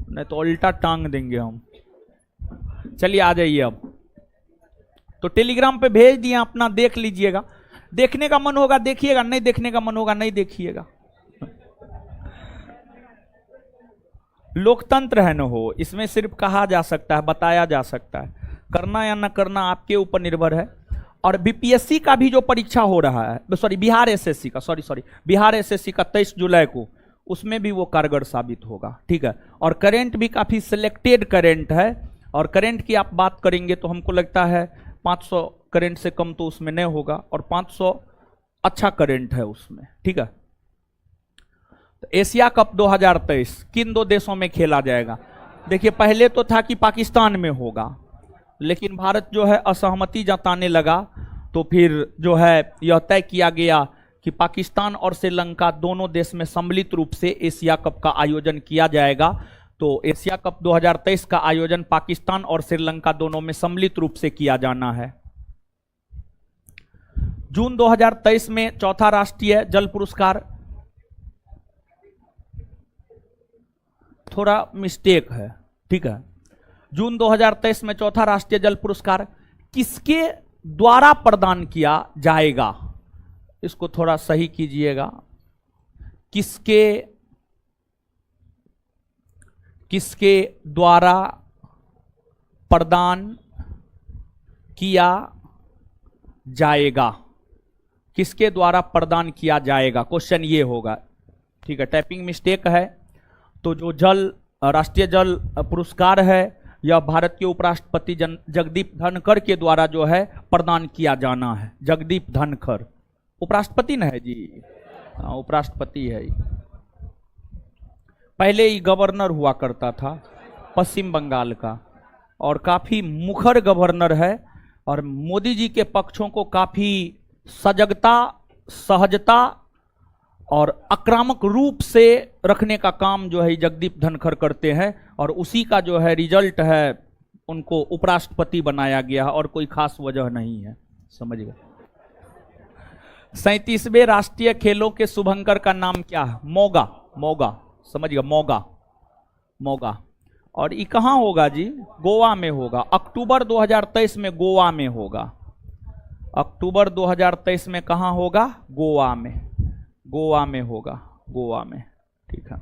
नहीं तो उल्टा टांग देंगे हम। चलिए आ जाइए अब। तो टेलीग्राम पे भेज दिए, अपना देख लीजिएगा, देखने का मन होगा देखिएगा, नहीं देखने का मन होगा नहीं देखिएगा। लोकतंत्र है न हो, इसमें सिर्फ कहा जा सकता है, बताया जा सकता है, करना या न करना आपके ऊपर निर्भर है। और बीपीएससी का भी जो परीक्षा हो रहा है, सॉरी बिहार एसएससी का, बिहार एसएससी का 23 जुलाई को, उसमें भी वो कारगर साबित होगा, ठीक है। और करंट भी काफी सिलेक्टेड करंट है, और करंट की आप बात करेंगे तो हमको लगता है 500 करंट से कम तो उसमें नहीं होगा, और 500 अच्छा करंट है उसमें, ठीक है। तो एशिया कप 2023 किन 2 देशों में खेला जाएगा? देखिए, पहले तो था कि पाकिस्तान में होगा, लेकिन भारत जो है असहमति जताने लगा, तो फिर जो है यह तय किया गया कि पाकिस्तान और श्रीलंका दोनों देश में सम्मिलित रूप से एशिया कप का आयोजन किया जाएगा। तो एशिया कप 2023 का आयोजन पाकिस्तान और श्रीलंका दोनों में सम्मिलित रूप से किया जाना है। जून 2023 में चौथा राष्ट्रीय जल पुरस्कार, थोड़ा मिस्टेक है, ठीक है, जून 2023 में चौथा राष्ट्रीय जल पुरस्कार किसके द्वारा प्रदान किया जाएगा? इसको थोड़ा सही कीजिएगा, किसके द्वारा प्रदान किया जाएगा? किसके द्वारा प्रदान किया जाएगा, क्वेश्चन ये होगा, ठीक है। टाइपिंग मिस्टेक है। तो जो राष्ट्रीय जल पुरस्कार है, यह भारत के उपराष्ट्रपति जगदीप धनखड़ के द्वारा जो है प्रदान किया जाना है। जगदीप धनखड़ उपराष्ट्रपति न है जी? हाँ, उपराष्ट्रपति है। पहले ही गवर्नर हुआ करता था पश्चिम बंगाल का, और काफी मुखर गवर्नर है, और मोदी जी के पक्षों को काफी सजगता, सहजता और आक्रामक रूप से रखने का काम जो है जगदीप धनखड़ करते हैं, और उसी का जो है रिजल्ट है उनको उपराष्ट्रपति बनाया गया, और कोई खास वजह नहीं है, समझ गए। 37वें राष्ट्रीय खेलों के शुभंकर का नाम क्या है? मोगा, समझ गए, मोगा। और ये कहाँ होगा जी? गोवा में होगा। अक्टूबर 2023 में गोवा में होगा। अक्टूबर 2023 में कहाँ होगा? गोवा में होगा, गोवा में, ठीक है।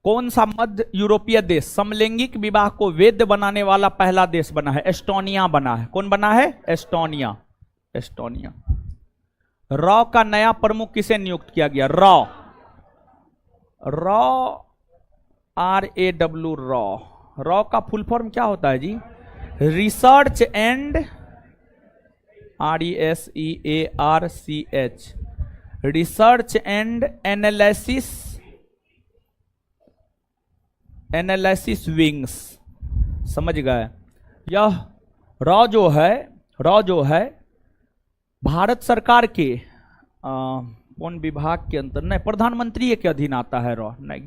कौन सा मध्य यूरोपीय देश समलैंगिक विवाह को वैध बनाने वाला पहला देश बना है? एस्टोनिया बना है। कौन बना है? एस्टोनिया। रॉ का नया प्रमुख किसे नियुक्त किया गया? रॉ RAW रॉ का फुल फॉर्म क्या होता है जी? Research and RESEARCH research and analysis wings, समझ गए। यह रॉ जो है भारत सरकार के कौन विभाग के अंतर, नहीं, प्रधानमंत्री के अधीन आता है रॉ, नहीं,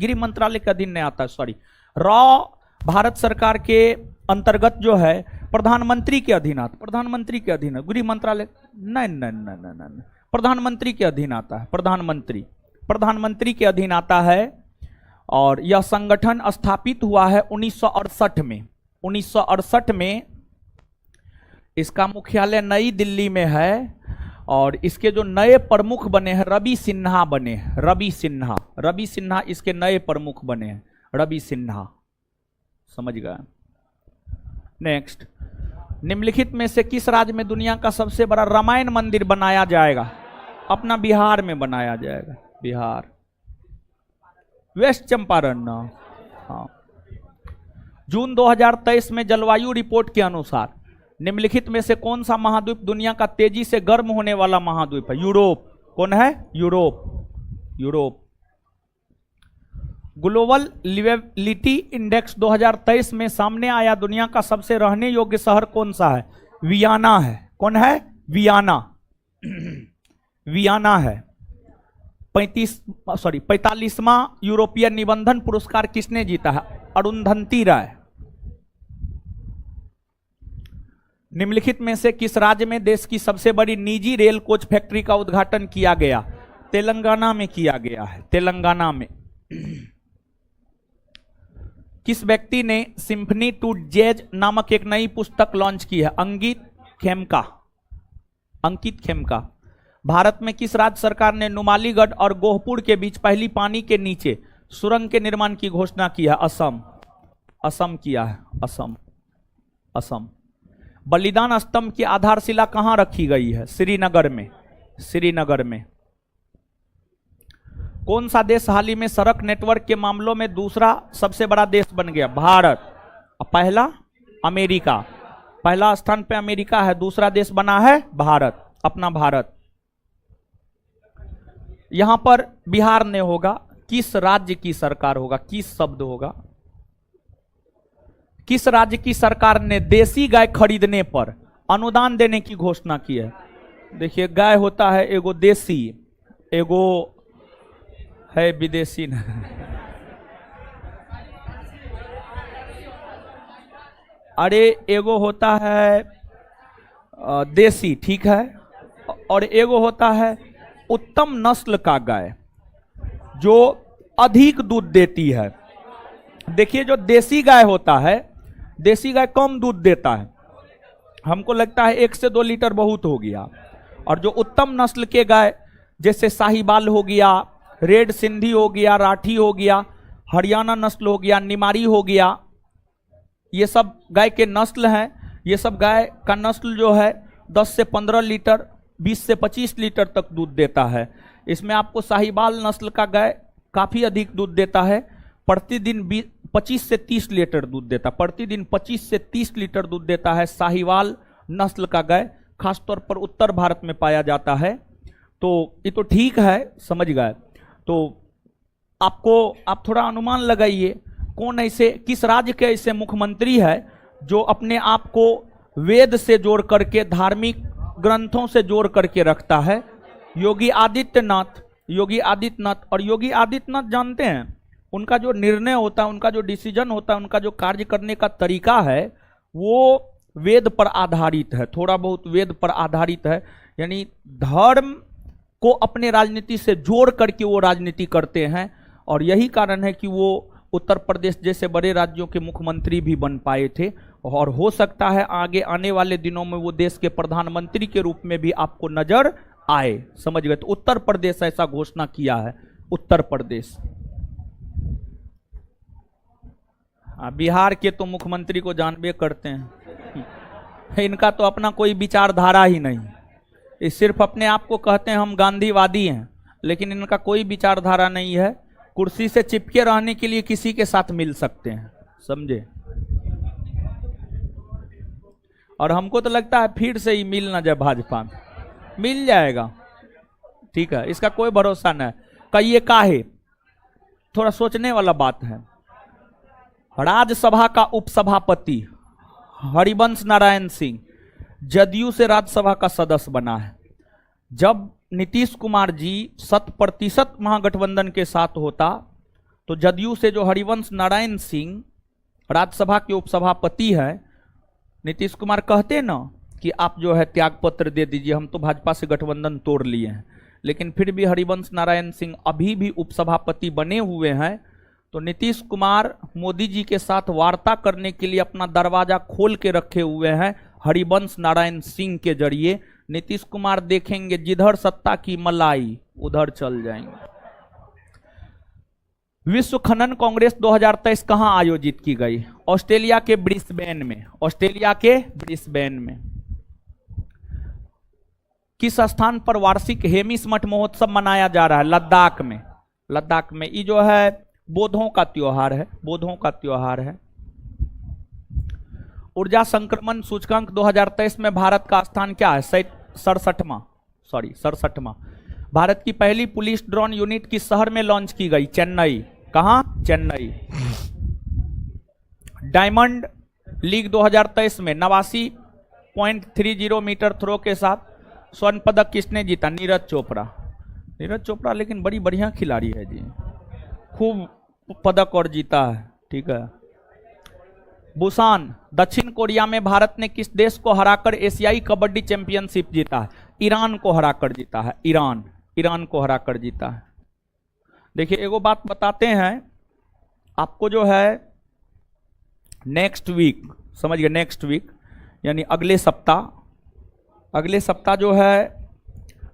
गृह मंत्रालय के अधीन नहीं आता, सॉरी। रॉ भारत सरकार के अंतर्गत जो है प्रधानमंत्री के अधीन आता, प्रधानमंत्री के अधीन, गृह मंत्रालय नहीं नहीं नहीं नहीं नहीं, प्रधानमंत्री के अधीन आता है, प्रधानमंत्री के अधीन आता है। और यह संगठन स्थापित हुआ है 1968 में। 1968 में इसका मुख्यालय नई दिल्ली में है और इसके जो नए प्रमुख बने हैं रवि सिन्हा बने हैं, रवि सिन्हा इसके नए प्रमुख बने हैं, रवि सिन्हा, समझ गए। नेक्स्ट, निम्नलिखित में से किस राज्य में दुनिया का सबसे बड़ा रामायण मंदिर बनाया जाएगा? अपना बिहार में बनाया जाएगा, बिहार, वेस्ट चंपारण ना। हाँ। जून 2023 में जलवायु रिपोर्ट के अनुसार निम्नलिखित में से कौन सा महाद्वीप दुनिया का तेजी से गर्म होने वाला महाद्वीप है? यूरोप। कौन है? यूरोप। ग्लोबल लिवेबिलिटी इंडेक्स 2023 में सामने आया दु,निया का सबसे रहने योग्य शहर कौन सा है? वियना है। कौन है? वियना है। 45वां यूरोपियन निबंधन पुरस्कार किसने जीता है? अरुंधति राय। निम्नलिखित में से किस राज्य में देश की सबसे बड़ी निजी रेल कोच फैक्ट्री का उद्घाटन किया गया? तेलंगाना में किया गया है, तेलंगाना में। किस व्यक्ति ने सिम्फनी टू जैज नामक एक नई पुस्तक लॉन्च की है? अंकित खेमका। भारत में किस राज्य सरकार ने नुमालीगढ़ और गोहपुर के बीच पहली पानी के नीचे सुरंग के निर्माण की घोषणा की है? असम किया है, असम। बलिदान स्तंभ की आधारशिला कहां रखी गई है? श्रीनगर में। कौन सा देश हाल ही में सड़क नेटवर्क के मामलों में दूसरा सबसे बड़ा देश बन गया? भारत। पहला अमेरिका, पहला स्थान पे अमेरिका है, दूसरा देश बना है भारत, अपना भारत। यहां पर बिहार ने होगा, किस राज्य की सरकार होगा? किस शब्द होगा? किस राज्य की सरकार ने देसी गाय खरीदने पर अनुदान देने की घोषणा की है? देखिए, गाय होता है एगो देसी, एगो है विदेशी न। अरे एगो होता है देसी, ठीक है, और एगो होता है उत्तम नस्ल का गाय जो अधिक दूध देती है। देखिए, जो देसी गाय होता है, देसी गाय कम दूध देता है, हमको लगता है 1 से 2 लीटर बहुत हो गया। और जो उत्तम नस्ल के गाय जैसे साहिवाल हो गया, रेड सिंधी हो गया, राठी हो गया, हरियाणा नस्ल हो गया, निमारी हो गया, ये सब गाय के नस्ल हैं। ये सब गाय का नस्ल जो है 10 से 15 लीटर, 20 से 25 लीटर तक दूध देता है। इसमें आपको साहिवाल नस्ल का गाय काफी अधिक दूध देता है, प्रतिदिन 25 से 30 लीटर दूध देता है, प्रतिदिन 25 से 30 लीटर दूध देता है साहिवाल नस्ल का गाय, खासतौर पर उत्तर भारत में पाया जाता है। तो ये तो ठीक है, समझ गए। तो आप थोड़ा अनुमान लगाइए, कौन ऐसे, किस राज्य के ऐसे मुख्यमंत्री है जो अपने आप को वेद से जोड़ करके, धार्मिक ग्रंथों से जोड़ करके रखता है? योगी आदित्यनाथ। और योगी आदित्यनाथ जानते हैं, उनका जो निर्णय होता है, उनका जो डिसीजन होता है, उनका जो कार्य करने का तरीका है, वो वेद पर आधारित है, थोड़ा बहुत वेद पर आधारित है। यानी धर्म को अपने राजनीति से जोड़ करके वो राजनीति करते हैं, और यही कारण है कि वो उत्तर प्रदेश जैसे बड़े राज्यों के मुख्यमंत्री भी बन पाए थे। और हो सकता है आगे आने वाले दिनों में वो देश के प्रधानमंत्री के रूप में भी आपको नजर आए, समझ गए। तो उत्तर प्रदेश ऐसा घोषणा किया है, उत्तर प्रदेश। बिहार के तो मुख्यमंत्री को जानबे करते हैं, इनका तो अपना कोई विचारधारा ही नहीं, ये सिर्फ अपने आप को कहते हैं हम गांधीवादी हैं, लेकिन इनका कोई विचारधारा नहीं है। कुर्सी से चिपके रहने के लिए किसी के साथ मिल सकते हैं, समझे। और हमको तो लगता है फिर से ही मिल ना जाए, भाजपा में मिल जाएगा, ठीक है, इसका कोई भरोसा नहीं। कहिए काहे, थोड़ा सोचने वाला बात है। राज्यसभा का उपसभापति हरिवंश नारायण सिंह जदयू से राज्यसभा का सदस्य बना है। जब नीतीश कुमार जी 100% महागठबंधन के साथ होता, तो जदयू से जो हरिवंश नारायण सिंह राज्यसभा के उपसभापति है, नीतीश कुमार कहते ना कि आप जो है त्याग पत्र दे दीजिए, हम तो भाजपा से गठबंधन तोड़ लिए हैं, लेकिन फिर भी हरिवंश नारायण सिंह अभी भी उपसभापति बने हुए हैं। तो नीतीश कुमार मोदी जी के साथ वार्ता करने के लिए अपना दरवाजा खोल के रखे हुए हैं हरिवंश नारायण सिंह के जरिए। नीतीश कुमार देखेंगे जिधर सत्ता की मलाई उधर चल जाएंगे। विश्व खनन कांग्रेस 2023 कहां आयोजित की गई? ऑस्ट्रेलिया के ब्रिस्बेन में। ऑस्ट्रेलिया के ब्रिस्बेन में। किस स्थान पर वार्षिक हेमिस मठ महोत्सव मनाया जा रहा है? लद्दाख में। लद्दाख में। ये जो है बौद्धों का त्योहार है, बौद्धों का त्योहार है। ऊर्जा संक्रमण सूचकांक 2023 में भारत का स्थान क्या है? 67वां। भारत की पहली पुलिस ड्रोन यूनिट किस शहर में लॉन्च की गई? चेन्नई। कहां? चेन्नई। डायमंड लीग 2023 में 89.30 मीटर थ्रो के साथ स्वर्ण पदक किसने जीता? नीरज चोपड़ा। नीरज चोपड़ा लेकिन बड़ी बढ़िया खिलाड़ी है जी, खूब पदक और जीता है। ठीक है। बुसान दक्षिण कोरिया में भारत ने किस देश को हराकर एशियाई कबड्डी चैंपियनशिप जीता है? ईरान को हराकर जीता है। ईरान को हराकर जीता है। देखिए एगो बात बताते हैं आपको, जो है नेक्स्ट वीक, समझ गए, नेक्स्ट वीक यानी अगले सप्ताह जो है,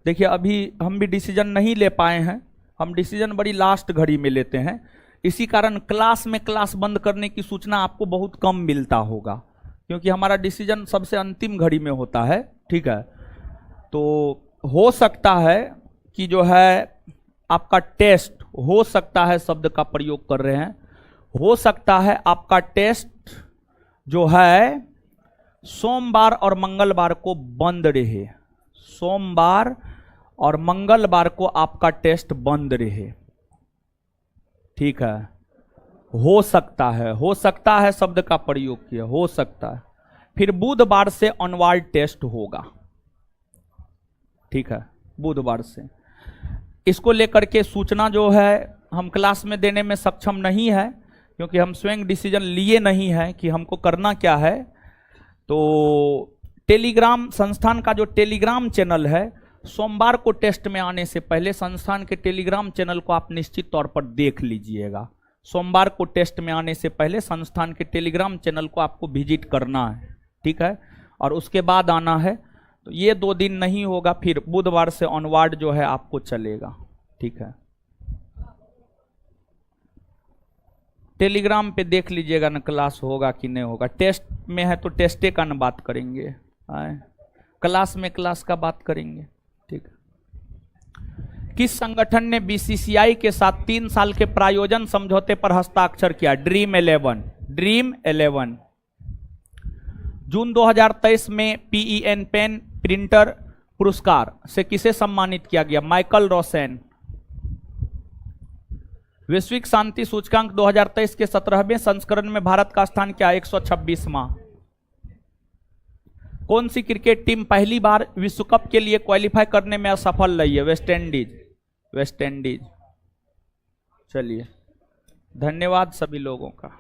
देखिए अभी हम भी डिसीजन नहीं ले पाए हैं, हम डिसीजन बड़ी लास्ट घड़ी में लेते हैं, इसी कारण क्लास में क्लास बंद करने की सूचना आपको बहुत कम मिलता होगा, क्योंकि हमारा डिसीजन सबसे अंतिम घड़ी में होता है। ठीक है। तो हो सकता है कि जो है आपका टेस्ट, हो सकता है शब्द का प्रयोग कर रहे हैं, हो सकता है आपका टेस्ट जो है सोमवार और मंगलवार को बंद रहे। सोमवार और मंगलवार को आपका टेस्ट बंद रहे। ठीक है। हो सकता है शब्द का प्रयोग किया, हो सकता है। फिर बुधवार से ऑनवर्ड टेस्ट होगा। ठीक है, बुधवार से। इसको लेकर के सूचना जो है हम क्लास में देने में सक्षम नहीं है, क्योंकि हम स्वयं डिसीजन लिए नहीं है कि हमको करना क्या है। तो टेलीग्राम संस्थान का जो टेलीग्राम चैनल है, सोमवार को टेस्ट में आने से पहले संस्थान के टेलीग्राम चैनल को आप निश्चित तौर पर देख लीजिएगा। सोमवार को टेस्ट में आने से पहले संस्थान के टेलीग्राम चैनल को आपको विजिट करना है। ठीक है। और उसके बाद आना है। तो ये 2 दिन नहीं होगा, फिर बुधवार से ऑनवर्ड जो है आपको चलेगा। ठीक है। टेलीग्राम पे देख लीजिएगा ना क्लास होगा कि नहीं होगा। टेस्ट में है तो टेस्टे का ना बात करेंगे, क्लास में क्लास का बात करेंगे। ठीक है। किस संगठन ने बीसीसीआई के साथ 3 साल के प्रायोजन समझौते पर हस्ताक्षर किया? ड्रीम 11। जून 2023 में PEN पेन प्रिंटर पुरस्कार से किसे सम्मानित किया गया? Michael Rosen. वैश्विक शांति सूचकांक 2023 के 17वें संस्करण में भारत का स्थान क्या? 126वां। कौन सी क्रिकेट टीम पहली बार विश्व कप के लिए क्वालिफाई करने में असफल रही है? West Indies. चलिए, धन्यवाद सभी लोगों का।